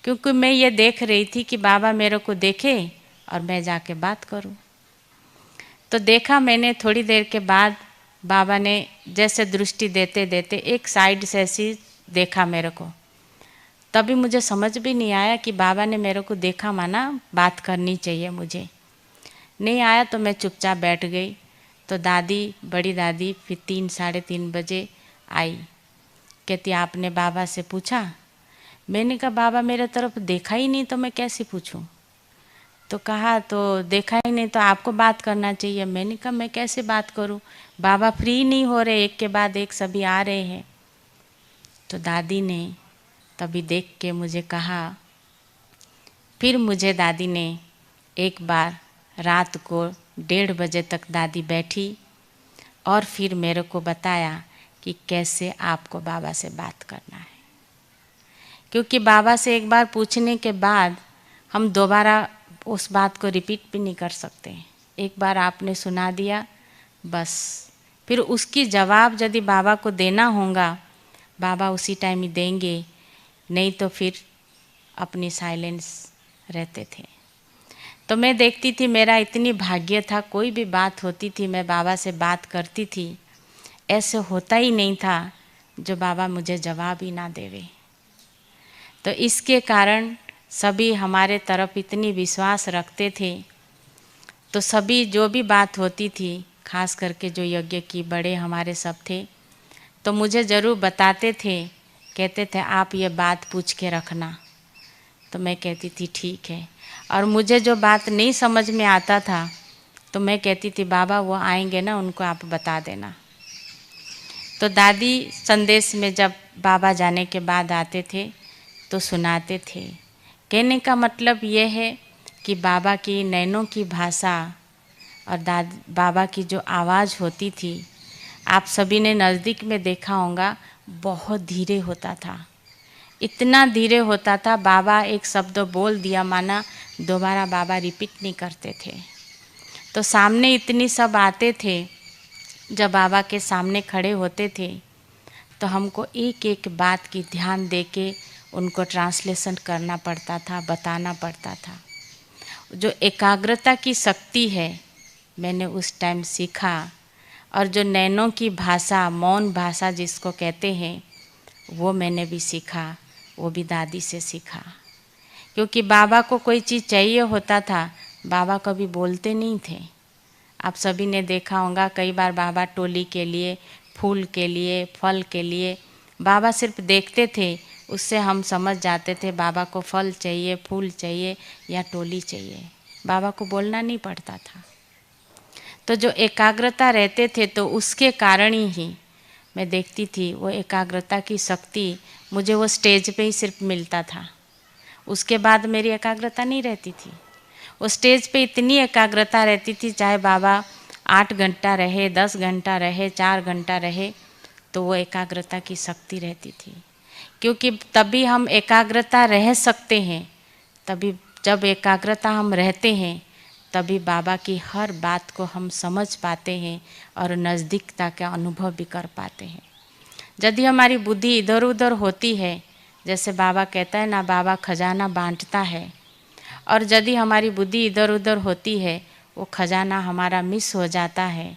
Speaker 1: क्योंकि मैं ये देख रही थी कि बाबा मेरे को देखे और मैं जाके बात करूं। तो देखा मैंने, थोड़ी देर के बाद बाबा ने जैसे दृष्टि देते देते एक साइड से ऐसी देखा मेरे को। तभी मुझे समझ भी नहीं आया कि बाबा ने मेरे को देखा माना बात करनी चाहिए मुझे। नहीं आया तो मैं चुपचाप बैठ गई। तो दादी, बड़ी दादी फिर 3 साढ़े 3 बजे आई, कहती आपने बाबा से पूछा। मैंने कहा बाबा मेरे तरफ देखा ही नहीं तो मैं कैसे पूछूं। तो कहा तो देखा ही नहीं तो आपको बात करना चाहिए। मैंने कहा मैं कैसे बात करूं, बाबा फ्री नहीं हो रहे, एक के बाद एक सभी आ रहे हैं। तो दादी ने तभी देख के मुझे कहा। फिर मुझे दादी ने एक बार रात को 1:30 बजे तक दादी बैठी और फिर मेरे को बताया कि कैसे आपको बाबा से बात करना है। क्योंकि बाबा से एक बार पूछने के बाद हम दोबारा उस बात को रिपीट भी नहीं कर सकते। एक बार आपने सुना दिया बस, फिर उसकी जवाब यदि बाबा को देना होगा बाबा उसी टाइम ही देंगे, नहीं तो फिर अपनी साइलेंस रहते थे। तो मैं देखती थी मेरा इतनी भाग्य था, कोई भी बात होती थी मैं बाबा से बात करती थी। ऐसे होता ही नहीं था जो बाबा मुझे जवाब ही ना देवे। तो इसके कारण सभी हमारे तरफ इतनी विश्वास रखते थे। तो सभी जो भी बात होती थी, खास करके जो यज्ञ की बड़े हमारे सब थे, तो मुझे ज़रूर बताते थे, कहते थे आप ये बात पूछ के रखना। तो मैं कहती थी ठीक है। और मुझे जो बात नहीं समझ में आता था तो मैं कहती थी बाबा वो आएंगे ना, उनको आप बता देना। तो दादी संदेश में जब बाबा जाने के बाद आते थे तो सुनाते थे। कहने का मतलब ये है कि बाबा की नैनों की भाषा और बाबा की जो आवाज़ होती थी, आप सभी ने नज़दीक में देखा होगा, बहुत धीरे होता था। इतना धीरे होता था, बाबा एक शब्द बोल दिया माना दोबारा बाबा रिपीट नहीं करते थे। तो सामने इतनी सब आते थे, जब बाबा के सामने खड़े होते थे तो हमको एक एक बात की ध्यान दे के उनको ट्रांसलेशन करना पड़ता था, बताना पड़ता था। जो एकाग्रता की शक्ति है मैंने उस टाइम सीखा। और जो नैनों की भाषा, मौन भाषा जिसको कहते हैं, वो मैंने भी सीखा, वो भी दादी से सीखा। क्योंकि बाबा को कोई चीज़ चाहिए होता था, बाबा कभी बोलते नहीं थे। आप सभी ने देखा होगा कई बार बाबा टोली के लिए, फूल के लिए, फल के लिए बाबा सिर्फ देखते थे, उससे हम समझ जाते थे बाबा को फल चाहिए, फूल चाहिए या टोली चाहिए। बाबा को बोलना नहीं पड़ता था। तो जो एकाग्रता रहते थे तो उसके कारण ही मैं देखती थी वो एकाग्रता की शक्ति मुझे वो स्टेज पे ही सिर्फ मिलता था। उसके बाद मेरी एकाग्रता नहीं रहती थी। वो स्टेज पे इतनी एकाग्रता रहती थी, चाहे बाबा 8 घंटा रहे, 10 घंटा रहे, 4 घंटा रहे, तो वो एकाग्रता की शक्ति रहती थी। क्योंकि तभी हम एकाग्रता रह सकते हैं, तभी जब एकाग्रता हम रहते हैं तभी बाबा की हर बात को हम समझ पाते हैं और नज़दीकता का अनुभव भी कर पाते हैं। यदि हमारी बुद्धि इधर उधर होती है, जैसे बाबा कहता है ना, बाबा खजाना बांटता है, और यदि हमारी बुद्धि इधर उधर होती है, वो खजाना हमारा मिस हो जाता है।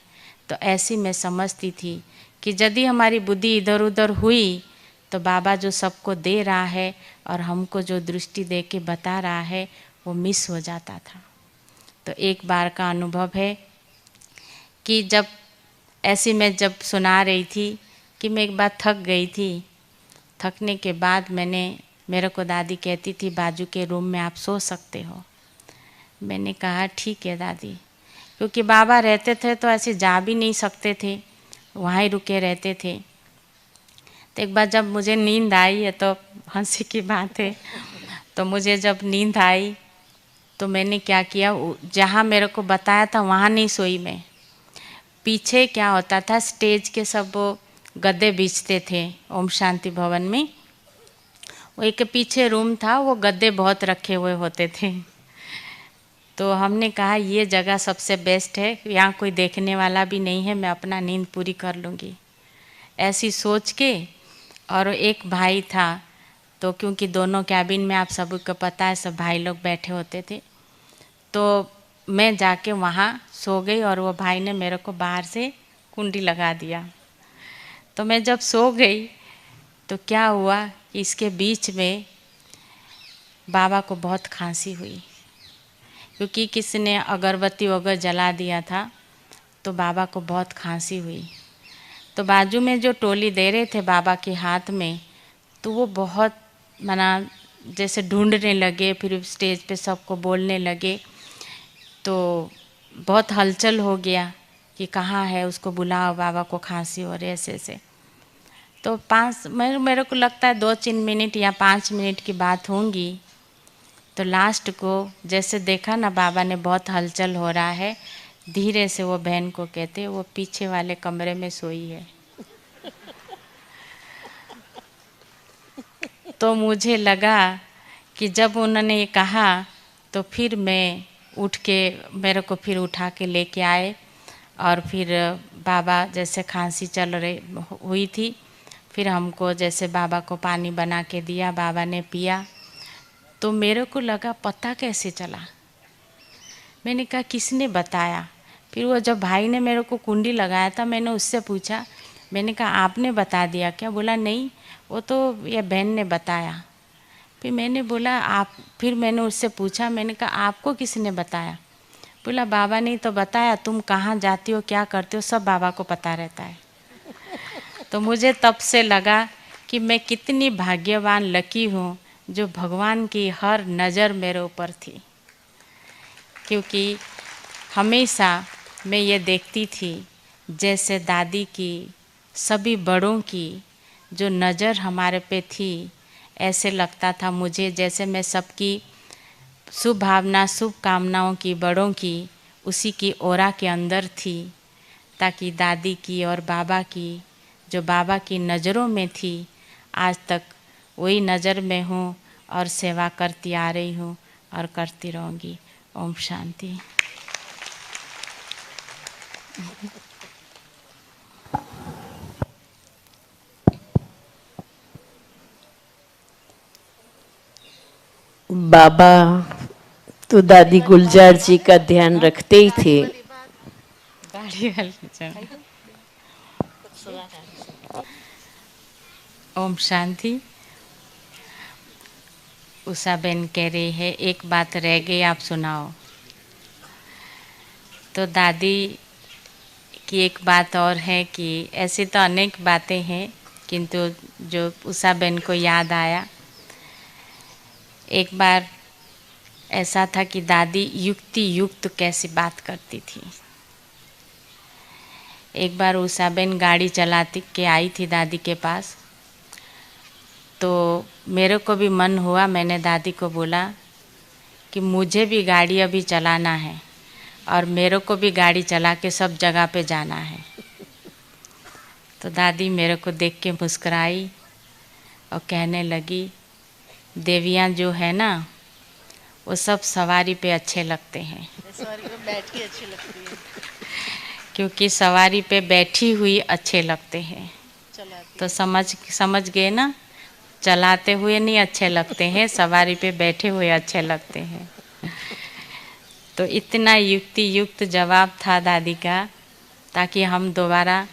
Speaker 1: तो ऐसी मैं समझती थी कि यदि हमारी बुद्धि इधर उधर हुई तो बाबा जो सबको दे रहा है और हमको जो दृष्टि दे के बता रहा है वो मिस हो जाता था। तो एक बार का अनुभव है कि जब ऐसी मैं जब सुना रही थी कि मैं एक बार थक गई थी। थकने के बाद मेरे को दादी कहती थी बाजू के रूम में आप सो सकते हो। मैंने कहा ठीक है दादी, क्योंकि बाबा रहते थे तो ऐसे जा भी नहीं सकते थे, वहाँ ही रुके रहते थे। तो एक बार जब मुझे नींद आई है, तो हंसी की बात है, तो मुझे जब नींद आई तो मैंने क्या किया, जहाँ मेरे को बताया था वहाँ नहीं सोई मैं। पीछे क्या होता था, स्टेज के सब गद्दे बिछते थे ओम शांति भवन में, वो एक पीछे रूम था, वो गद्दे बहुत रखे हुए होते थे। तो हमने कहा ये जगह सबसे बेस्ट है, यहाँ कोई देखने वाला भी नहीं है, मैं अपना नींद पूरी कर लूँगी, ऐसी सोच के। और एक भाई था, तो क्योंकि दोनों कैबिन में आप सबको पता है सब भाई लोग बैठे होते थे, तो मैं जाके वहाँ सो गई और वो भाई ने मेरे को बाहर से कुंडी लगा दिया। तो मैं जब सो गई तो क्या हुआ कि इसके बीच में बाबा को बहुत खांसी हुई, क्योंकि किसी ने अगरबत्ती वगैरह जला दिया था, तो बाबा को बहुत खांसी हुई। तो बाजू में जो टोली दे रहे थे बाबा के हाथ में, तो वो बहुत मना जैसे ढूंढने लगे, फिर स्टेज पे सबको बोलने लगे। तो बहुत हलचल हो गया कि कहाँ है, उसको बुलाओ, बाबा को खांसी हो रही ऐसे ऐसे। तो मेरे को लगता है 2-3 मिनट या 5 मिनट की बात होंगी। तो लास्ट को जैसे देखा ना बाबा ने बहुत हलचल हो रहा है, धीरे से वो बहन को कहते वो पीछे वाले कमरे में सोई है। तो मुझे लगा कि जब उन्होंने ये कहा तो फिर मैं उठ के, मेरे को फिर उठा के लेके आए, और फिर बाबा जैसे खांसी चल रही हुई थी, फिर हमको जैसे बाबा को पानी बना के दिया, बाबा ने पिया। तो मेरे को लगा पता कैसे चला। मैंने कहा किसने बताया। फिर वो जब भाई ने मेरे को कुंडी लगाया था, मैंने उससे पूछा, मैंने कहा आपने बता दिया क्या? बोला नहीं, वो तो ये बहन ने बताया। फिर मैंने बोला आप, फिर मैंने उससे पूछा, मैंने कहा आपको किसने बताया? बोला बाबा ने तो बताया, तुम कहाँ जाती हो क्या करते हो सब बाबा को पता रहता है। तो मुझे तब से लगा कि मैं कितनी भाग्यवान लकी हूँ जो भगवान की हर नज़र मेरे ऊपर थी, क्योंकि हमेशा मैं ये देखती थी जैसे दादी की, सभी बड़ों की जो नज़र हमारे पे थी, ऐसे लगता था मुझे जैसे मैं सबकी शुभ भावना शुभ कामनाओं की, बड़ों की, उसी की ओरा के अंदर थी, ताकि दादी की और बाबा की जो बाबा की नज़रों में थी, आज तक वही नज़र में हूँ और सेवा करती आ रही हूँ और करती रहूँगी। ओम शांति।
Speaker 2: बाबा तो दादी गुलजार जी का ध्यान रखते ही थे।
Speaker 1: ओम शांति। उषा बहन कह रही है एक बात रह गई, आप सुनाओ। तो दादी की एक बात और है कि ऐसी तो अनेक बातें हैं, किंतु जो उषा बहन को याद आया, एक बार ऐसा था कि दादी युक्ति युक्त कैसी बात करती थी। एक बार उषा बहन गाड़ी चलाती के आई थी दादी के पास, तो मेरे को भी मन हुआ, मैंने दादी को बोला कि मुझे भी गाड़ी अभी चलाना है और मेरे को भी गाड़ी चला के सब जगह पे जाना है। तो दादी मेरे को देख के मुस्कुराई और कहने लगी, देवियाँ जो है ना वो सब सवारी पे अच्छे लगते हैं,
Speaker 2: सवारी पे बैठ के अच्छी लगती है,
Speaker 1: क्योंकि सवारी पे बैठी हुई अच्छे लगते हैं।
Speaker 2: चलाती
Speaker 1: तो समझ गए ना, चलाते हुए नहीं अच्छे लगते हैं, सवारी पे बैठे हुए अच्छे लगते हैं। तो इतना युक्ति युक्त जवाब था दादी का, ताकि हम दोबारा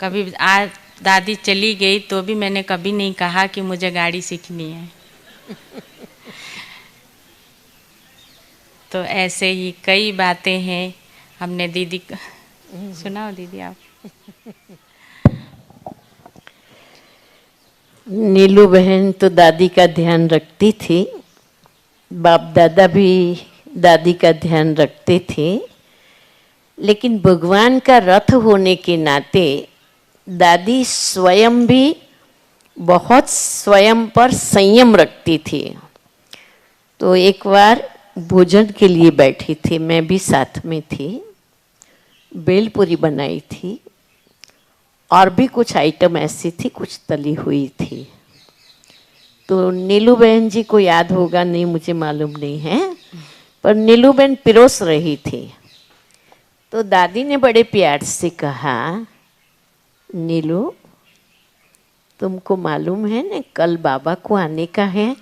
Speaker 1: कभी आज दादी चली गई तो भी मैंने कभी नहीं कहा कि मुझे गाड़ी सीखनी है। तो ऐसे ही कई बातें हैं हमने दीदी सुनाओ दीदी आप।
Speaker 2: नीलू बहन तो दादी का ध्यान रखती थी, बाप दादा भी दादी का ध्यान रखते थे, लेकिन भगवान का रथ होने के नाते दादी स्वयं भी बहुत स्वयं पर संयम रखती थी। तो एक बार भोजन के लिए बैठी थी, मैं भी साथ में थी, बेलपूरी बनाई थी और भी कुछ आइटम ऐसी थी, कुछ तली हुई थी। तो नीलू बहन जी को याद होगा, नहीं मुझे मालूम नहीं है, पर नीलू बहन पिरोस रही थी। तो दादी ने बड़े प्यार से कहा, नीलू तुमको मालूम है ना कल बाबा को आने का है।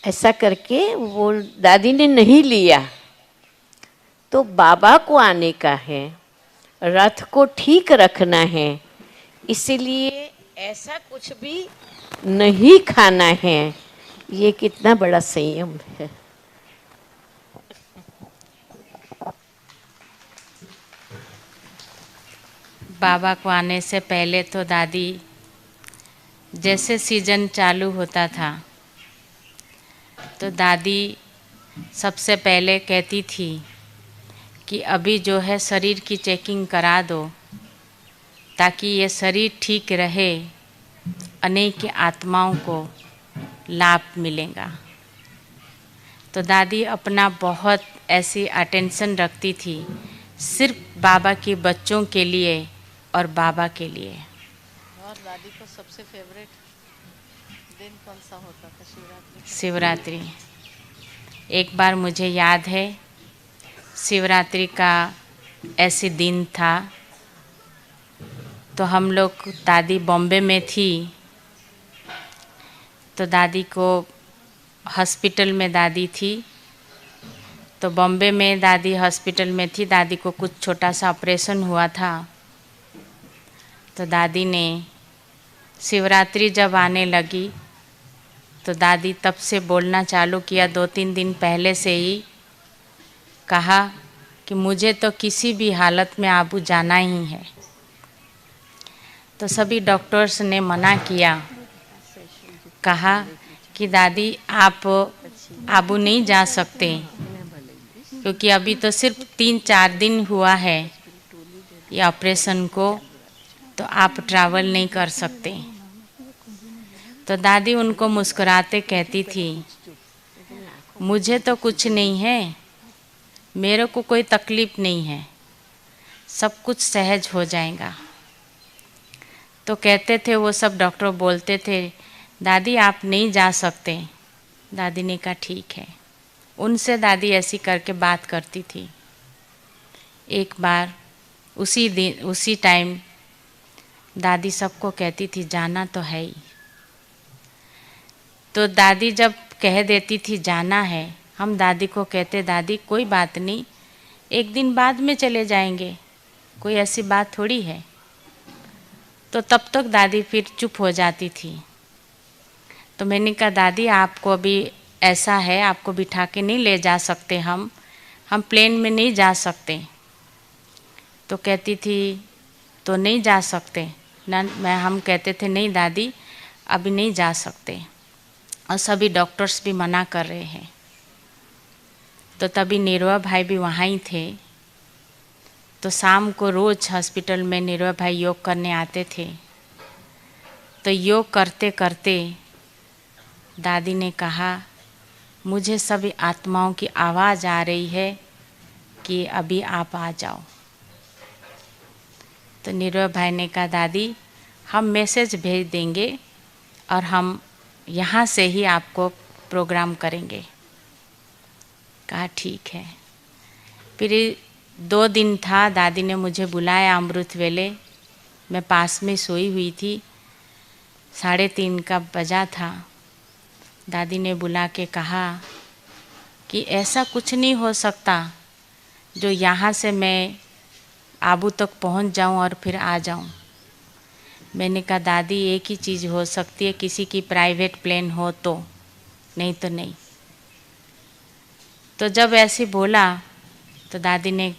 Speaker 2: ऐसा करके वो दादी ने नहीं लिया, तो बाबा को आने का है, रथ को ठीक रखना है, इसीलिए ऐसा कुछ भी नहीं खाना है। ये कितना बड़ा संयम है।
Speaker 1: बाबा को आने से पहले तो दादी जैसे सीजन चालू होता था तो दादी सबसे पहले कहती थी कि अभी जो है शरीर की चेकिंग करा दो, ताकि ये शरीर ठीक रहे, अनेक आत्माओं को लाभ मिलेगा। तो दादी अपना बहुत ऐसी अटेंशन रखती थी सिर्फ बाबा के बच्चों के लिए और बाबा के लिए।
Speaker 2: और दादी को सबसे फेवरेट दिन कौन सा होता था? शिवरात्रि।
Speaker 1: शिवरात्रि। एक बार मुझे याद है, शिवरात्रि का ऐसे दिन था, तो हम लोग दादी बॉम्बे में थी, तो दादी को हॉस्पिटल में दादी थी, तो बॉम्बे में दादी हॉस्पिटल में थी। दादी को कुछ छोटा सा ऑपरेशन हुआ था, तो दादी ने शिवरात्रि जब आने लगी तो दादी तब से बोलना चालू किया, 2-3 दिन पहले से ही कहा कि मुझे तो किसी भी हालत में आबू जाना ही है। तो सभी डॉक्टर्स ने मना किया, कहा कि दादी आप आबू नहीं जा सकते, क्योंकि अभी तो सिर्फ 3-4 दिन हुआ है ये ऑपरेशन को, तो आप ट्रैवल नहीं कर सकते। तो दादी उनको मुस्कुराते कहती थी, मुझे तो कुछ नहीं है, मेरे को कोई तकलीफ़ नहीं है, सब कुछ सहज हो जाएगा। तो कहते थे वो सब डॉक्टर बोलते थे, दादी आप नहीं जा सकते। दादी ने कहा ठीक है। उनसे दादी ऐसी करके बात करती थी। एक बार उसी दिन उसी टाइम दादी सबको कहती थी जाना तो है ही। तो दादी जब कह देती थी जाना है, हम दादी को कहते, दादी कोई बात नहीं, एक दिन बाद में चले जाएंगे, कोई ऐसी बात थोड़ी है। तो तब तक दादी फिर चुप हो जाती थी। तो मैंने कहा दादी आपको अभी ऐसा है, आपको बिठा के नहीं ले जा सकते, हम प्लेन में नहीं जा सकते। तो कहती थी तो नहीं जा सकते ना, हम कहते थे नहीं दादी अभी नहीं जा सकते, और सभी डॉक्टर्स भी मना कर रहे हैं। तो तभी निर्वा भाई भी वहाँ ही थे, तो शाम को रोज़ हॉस्पिटल में निर्वा भाई योग करने आते थे। तो योग करते करते दादी ने कहा, मुझे सभी आत्माओं की आवाज़ आ रही है कि अभी आप आ जाओ। तो निर्वा भाई ने कहा दादी हम मैसेज भेज देंगे और हम यहाँ से ही आपको प्रोग्राम करेंगे। कहा ठीक है। फिर 2 दिन था, दादी ने मुझे बुलाया अमृत वेले। मैं पास में सोई हुई थी, 3:30 का बजा था। दादी ने बुला के कहा कि ऐसा कुछ नहीं हो सकता जो यहाँ से मैं आबू तक पहुँच जाऊँ और फिर आ जाऊँ। मैंने कहा दादी एक ही चीज़ हो सकती है, किसी की प्राइवेट प्लेन हो तो, नहीं तो नहीं। तो जब ऐसे बोला तो दादी ने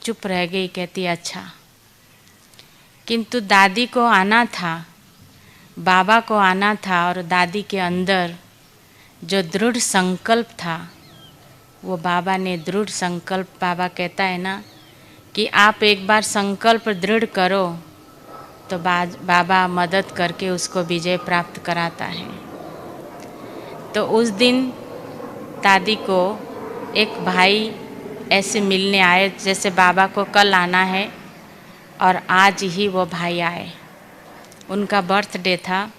Speaker 1: चुप रह गई, कहती अच्छा। किंतु दादी को आना था, बाबा को आना था, और दादी के अंदर जो दृढ़ संकल्प था वो बाबा ने दृढ़ संकल्प, बाबा कहता है ना कि आप एक बार संकल्प दृढ़ करो तो बाबा मदद करके उसको विजय प्राप्त कराता है। तो उस दिन दादी को एक भाई ऐसे मिलने आए, जैसे बाबा को कल आना है और आज ही वो भाई आए। उनका बर्थडे था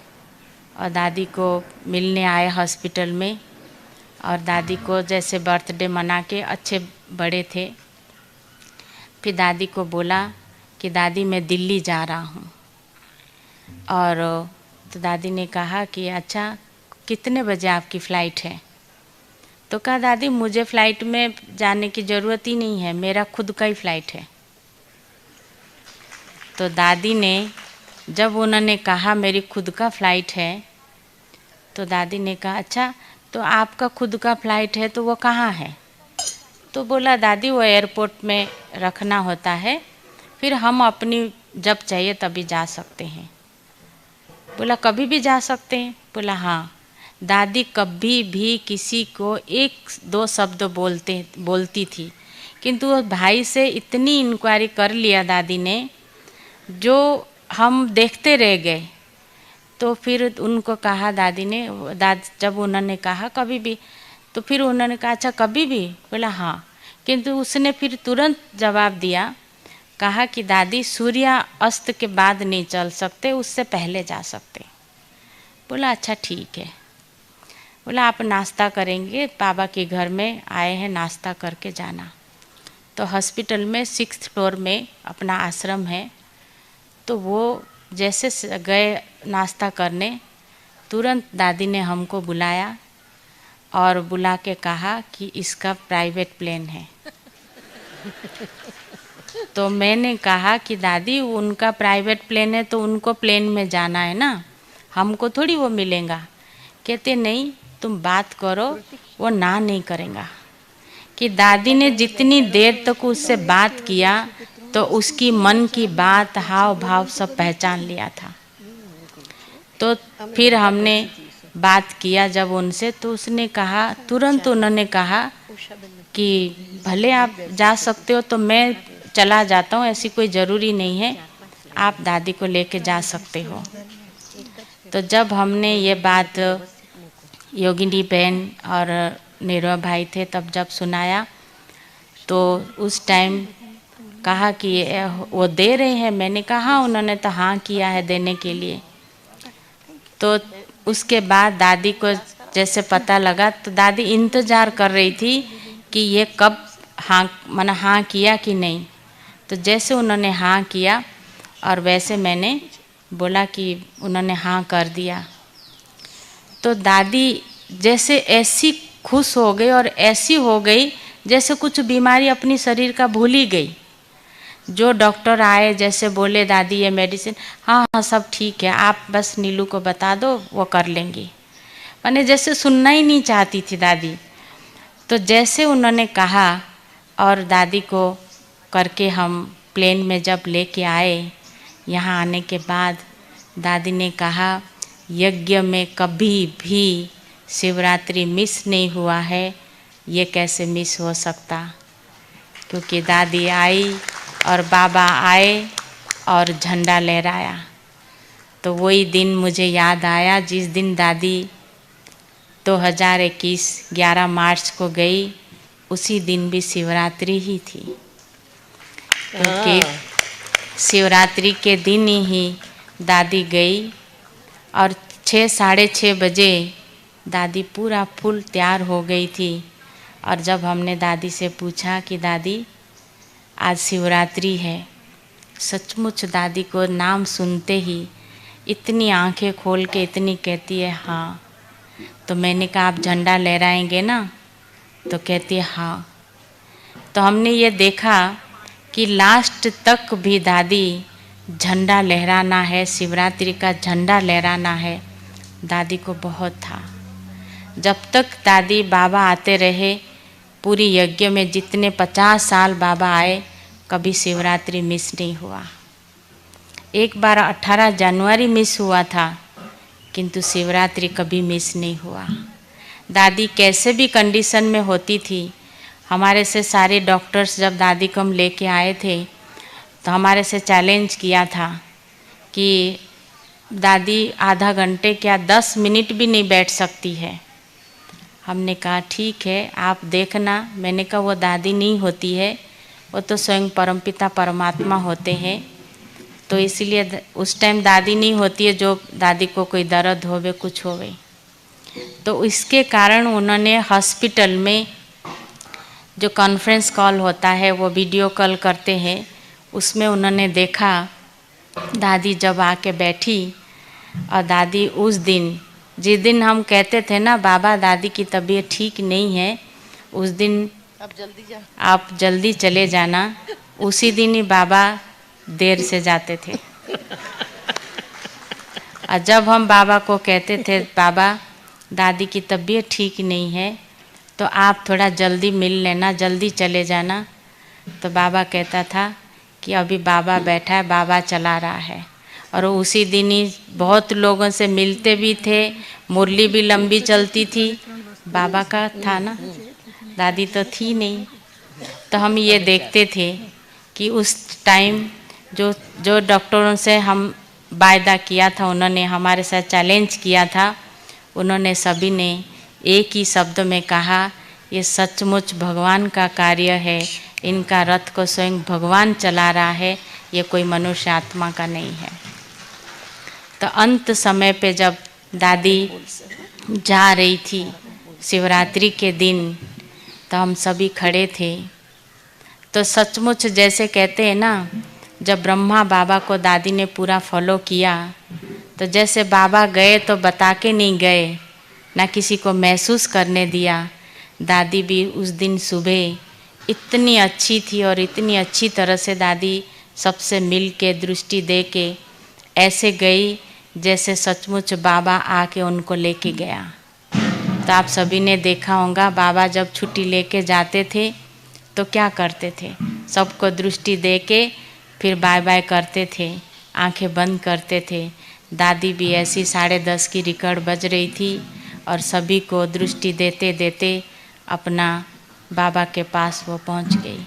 Speaker 1: और दादी को मिलने आए हॉस्पिटल में, और दादी को जैसे बर्थडे मना के, अच्छे बड़े थे। फिर दादी को बोला कि दादी मैं दिल्ली जा रहा हूँ। और तो दादी ने कहा कि अच्छा कितने बजे आपकी फ़्लाइट है? तो कहा दादी मुझे फ़्लाइट में जाने की ज़रूरत ही नहीं है, मेरा खुद का ही फ़्लाइट है। तो दादी ने जब उन्होंने कहा मेरी खुद का फ़्लाइट है, तो दादी ने कहा अच्छा तो आपका खुद का फ़्लाइट है तो वो कहाँ है? तो बोला दादी वो एयरपोर्ट में रखना होता है, फिर हम अपनी जब चाहिए तभी जा सकते हैं। बोला कभी भी जा सकते हैं? बोला हाँ। दादी कभी भी किसी को 1-2 शब्द बोलती थी, किंतु वो भाई से इतनी इंक्वायरी कर लिया दादी ने, जो हम देखते रह गए। तो फिर उनको कहा दादी ने, जब उन्होंने कहा कभी भी, तो फिर उन्होंने कहा अच्छा कभी भी? बोला हाँ। किंतु उसने फिर तुरंत जवाब दिया, कहा कि दादी सूर्य अस्त के बाद नहीं चल सकते, उससे पहले जा सकते। बोला अच्छा ठीक है। बोला आप नाश्ता करेंगे, बाबा के घर में आए हैं, नाश्ता करके जाना। तो हॉस्पिटल में 6th फ्लोर में अपना आश्रम है। तो वो जैसे गए नाश्ता करने, तुरंत दादी ने हमको बुलाया और बुला के कहा कि इसका प्राइवेट प्लेन है। तो मैंने कहा कि दादी उनका प्राइवेट प्लेन है तो उनको प्लेन में जाना है ना, हमको थोड़ी वो मिलेगा। कहते नहीं तुम बात करो, वो ना नहीं करेगा। कि दादी ने जितनी देर तक उससे बात किया तो उसकी मन की बात, हाव भाव सब पहचान लिया था। तो फिर हमने बात किया जब उनसे, तो उसने कहा, तुरंत उन्होंने कहा कि भले आप जा सकते हो तो मैं चला जाता हूँ, ऐसी कोई ज़रूरी नहीं है, आप दादी को लेके जा सकते हो। तो जब हमने ये बात योगिनी बहन और निरवा भाई थे तब जब सुनाया, तो उस टाइम कहा कि वो दे रहे हैं। मैंने कहा उन्होंने तो हाँ किया है देने के लिए। तो उसके बाद दादी को जैसे पता लगा तो दादी इंतज़ार कर रही थी कि ये कब हाँ किया कि नहीं। तो जैसे उन्होंने हाँ किया और वैसे मैंने बोला कि उन्होंने हाँ कर दिया, तो दादी जैसे ऐसी खुश हो गई और ऐसी हो गई जैसे कुछ बीमारी अपनी शरीर का भूल ही गई। जो डॉक्टर आए जैसे बोले दादी ये मेडिसिन, हाँ हाँ सब ठीक है, आप बस नीलू को बता दो वो कर लेंगी। मैंने जैसे सुनना ही नहीं चाहती थी दादी। तो जैसे उन्होंने कहा और दादी को करके हम प्लेन में जब लेके आए, यहाँ आने के बाद दादी ने कहा यज्ञ में कभी भी शिवरात्रि मिस नहीं हुआ है, ये कैसे मिस हो सकता? क्योंकि दादी आई और बाबा आए और झंडा लहराया। तो वही दिन मुझे याद आया जिस दिन दादी 2021 11 मार्च को गई, उसी दिन भी शिवरात्रि ही थी। क्योंकि शिवरात्रि के दिन ही दादी गई और 6 साढ़े 6 बजे दादी पूरा फुल तैयार हो गई थी। और जब हमने दादी से पूछा कि दादी आज शिवरात्रि है, सचमुच दादी को नाम सुनते ही इतनी आंखें खोल के इतनी कहती है हाँ। तो मैंने कहा आप झंडा लहराएंगे ना? तो कहती है हाँ। तो हमने ये देखा कि लास्ट तक भी दादी झंडा लहराना है, शिवरात्रि का झंडा लहराना है, दादी को बहुत था। जब तक दादी बाबा आते रहे, पूरी यज्ञ में जितने 50 साल बाबा आए, कभी शिवरात्रि मिस नहीं हुआ। एक बार 18 जनवरी मिस हुआ था, किंतु शिवरात्रि कभी मिस नहीं हुआ। दादी कैसे भी कंडीशन में होती थी, हमारे से सारे डॉक्टर्स जब दादी को हम लेके आए थे तो हमारे से चैलेंज किया था कि दादी आधा घंटे क्या 10 मिनट भी नहीं बैठ सकती है। हमने कहा ठीक है आप देखना। मैंने कहा वो दादी नहीं होती है, वो तो स्वयं परमपिता परमात्मा होते हैं। तो इसीलिए उस टाइम दादी नहीं होती है जो दादी को कोई दर्द होवे कुछ होवे। तो इसके कारण उन्होंने हॉस्पिटल में जो कॉन्फ्रेंस कॉल होता है वो वीडियो कॉल करते हैं, उसमें उन्होंने देखा दादी जब आके बैठी। और दादी उस दिन, जिस दिन हम कहते थे ना बाबा दादी की तबीयत ठीक नहीं है, उस दिन आप जल्दी चले जाना, उसी दिन ही बाबा देर से जाते थे। और जब हम बाबा को कहते थे बाबा दादी की तबीयत ठीक नहीं है तो आप थोड़ा जल्दी मिल लेना, जल्दी चले जाना, तो बाबा कहता था कि अभी बाबा बैठा है, बाबा चला रहा है। और उसी दिन ही बहुत लोगों से मिलते भी थे, मुरली भी लंबी चलती थी। बाबा का था ना, दादी तो थी नहीं। तो हम ये देखते थे कि उस टाइम जो जो डॉक्टरों से हम वायदा किया था, उन्होंने हमारे साथ चैलेंज किया था, उन्होंने सभी ने एक ही शब्द में कहा ये सचमुच भगवान का कार्य है, इनका रथ को स्वयं भगवान चला रहा है, ये कोई मनुष्य आत्मा का नहीं है। तो अंत समय पे जब दादी जा रही थी शिवरात्रि के दिन, तो हम सभी खड़े थे। तो सचमुच जैसे कहते हैं ना, जब ब्रह्मा बाबा को दादी ने पूरा फॉलो किया, तो जैसे बाबा गए तो बता के नहीं गए, ना किसी को महसूस करने दिया। दादी भी उस दिन सुबह इतनी अच्छी थी और इतनी अच्छी तरह से दादी सबसे मिल के दृष्टि दे के ऐसे गई जैसे सचमुच बाबा आके उनको लेके गया। तो आप सभी ने देखा होगा बाबा जब छुट्टी लेके जाते थे तो क्या करते थे, सबको दृष्टि दे के फिर बाय बाय करते थे, आंखें बंद करते थे। दादी भी ऐसी 10:30 की रिकॉर्ड बज रही थी और सभी को दृष्टि देते देते अपना बाबा के पास वो पहुंच गई।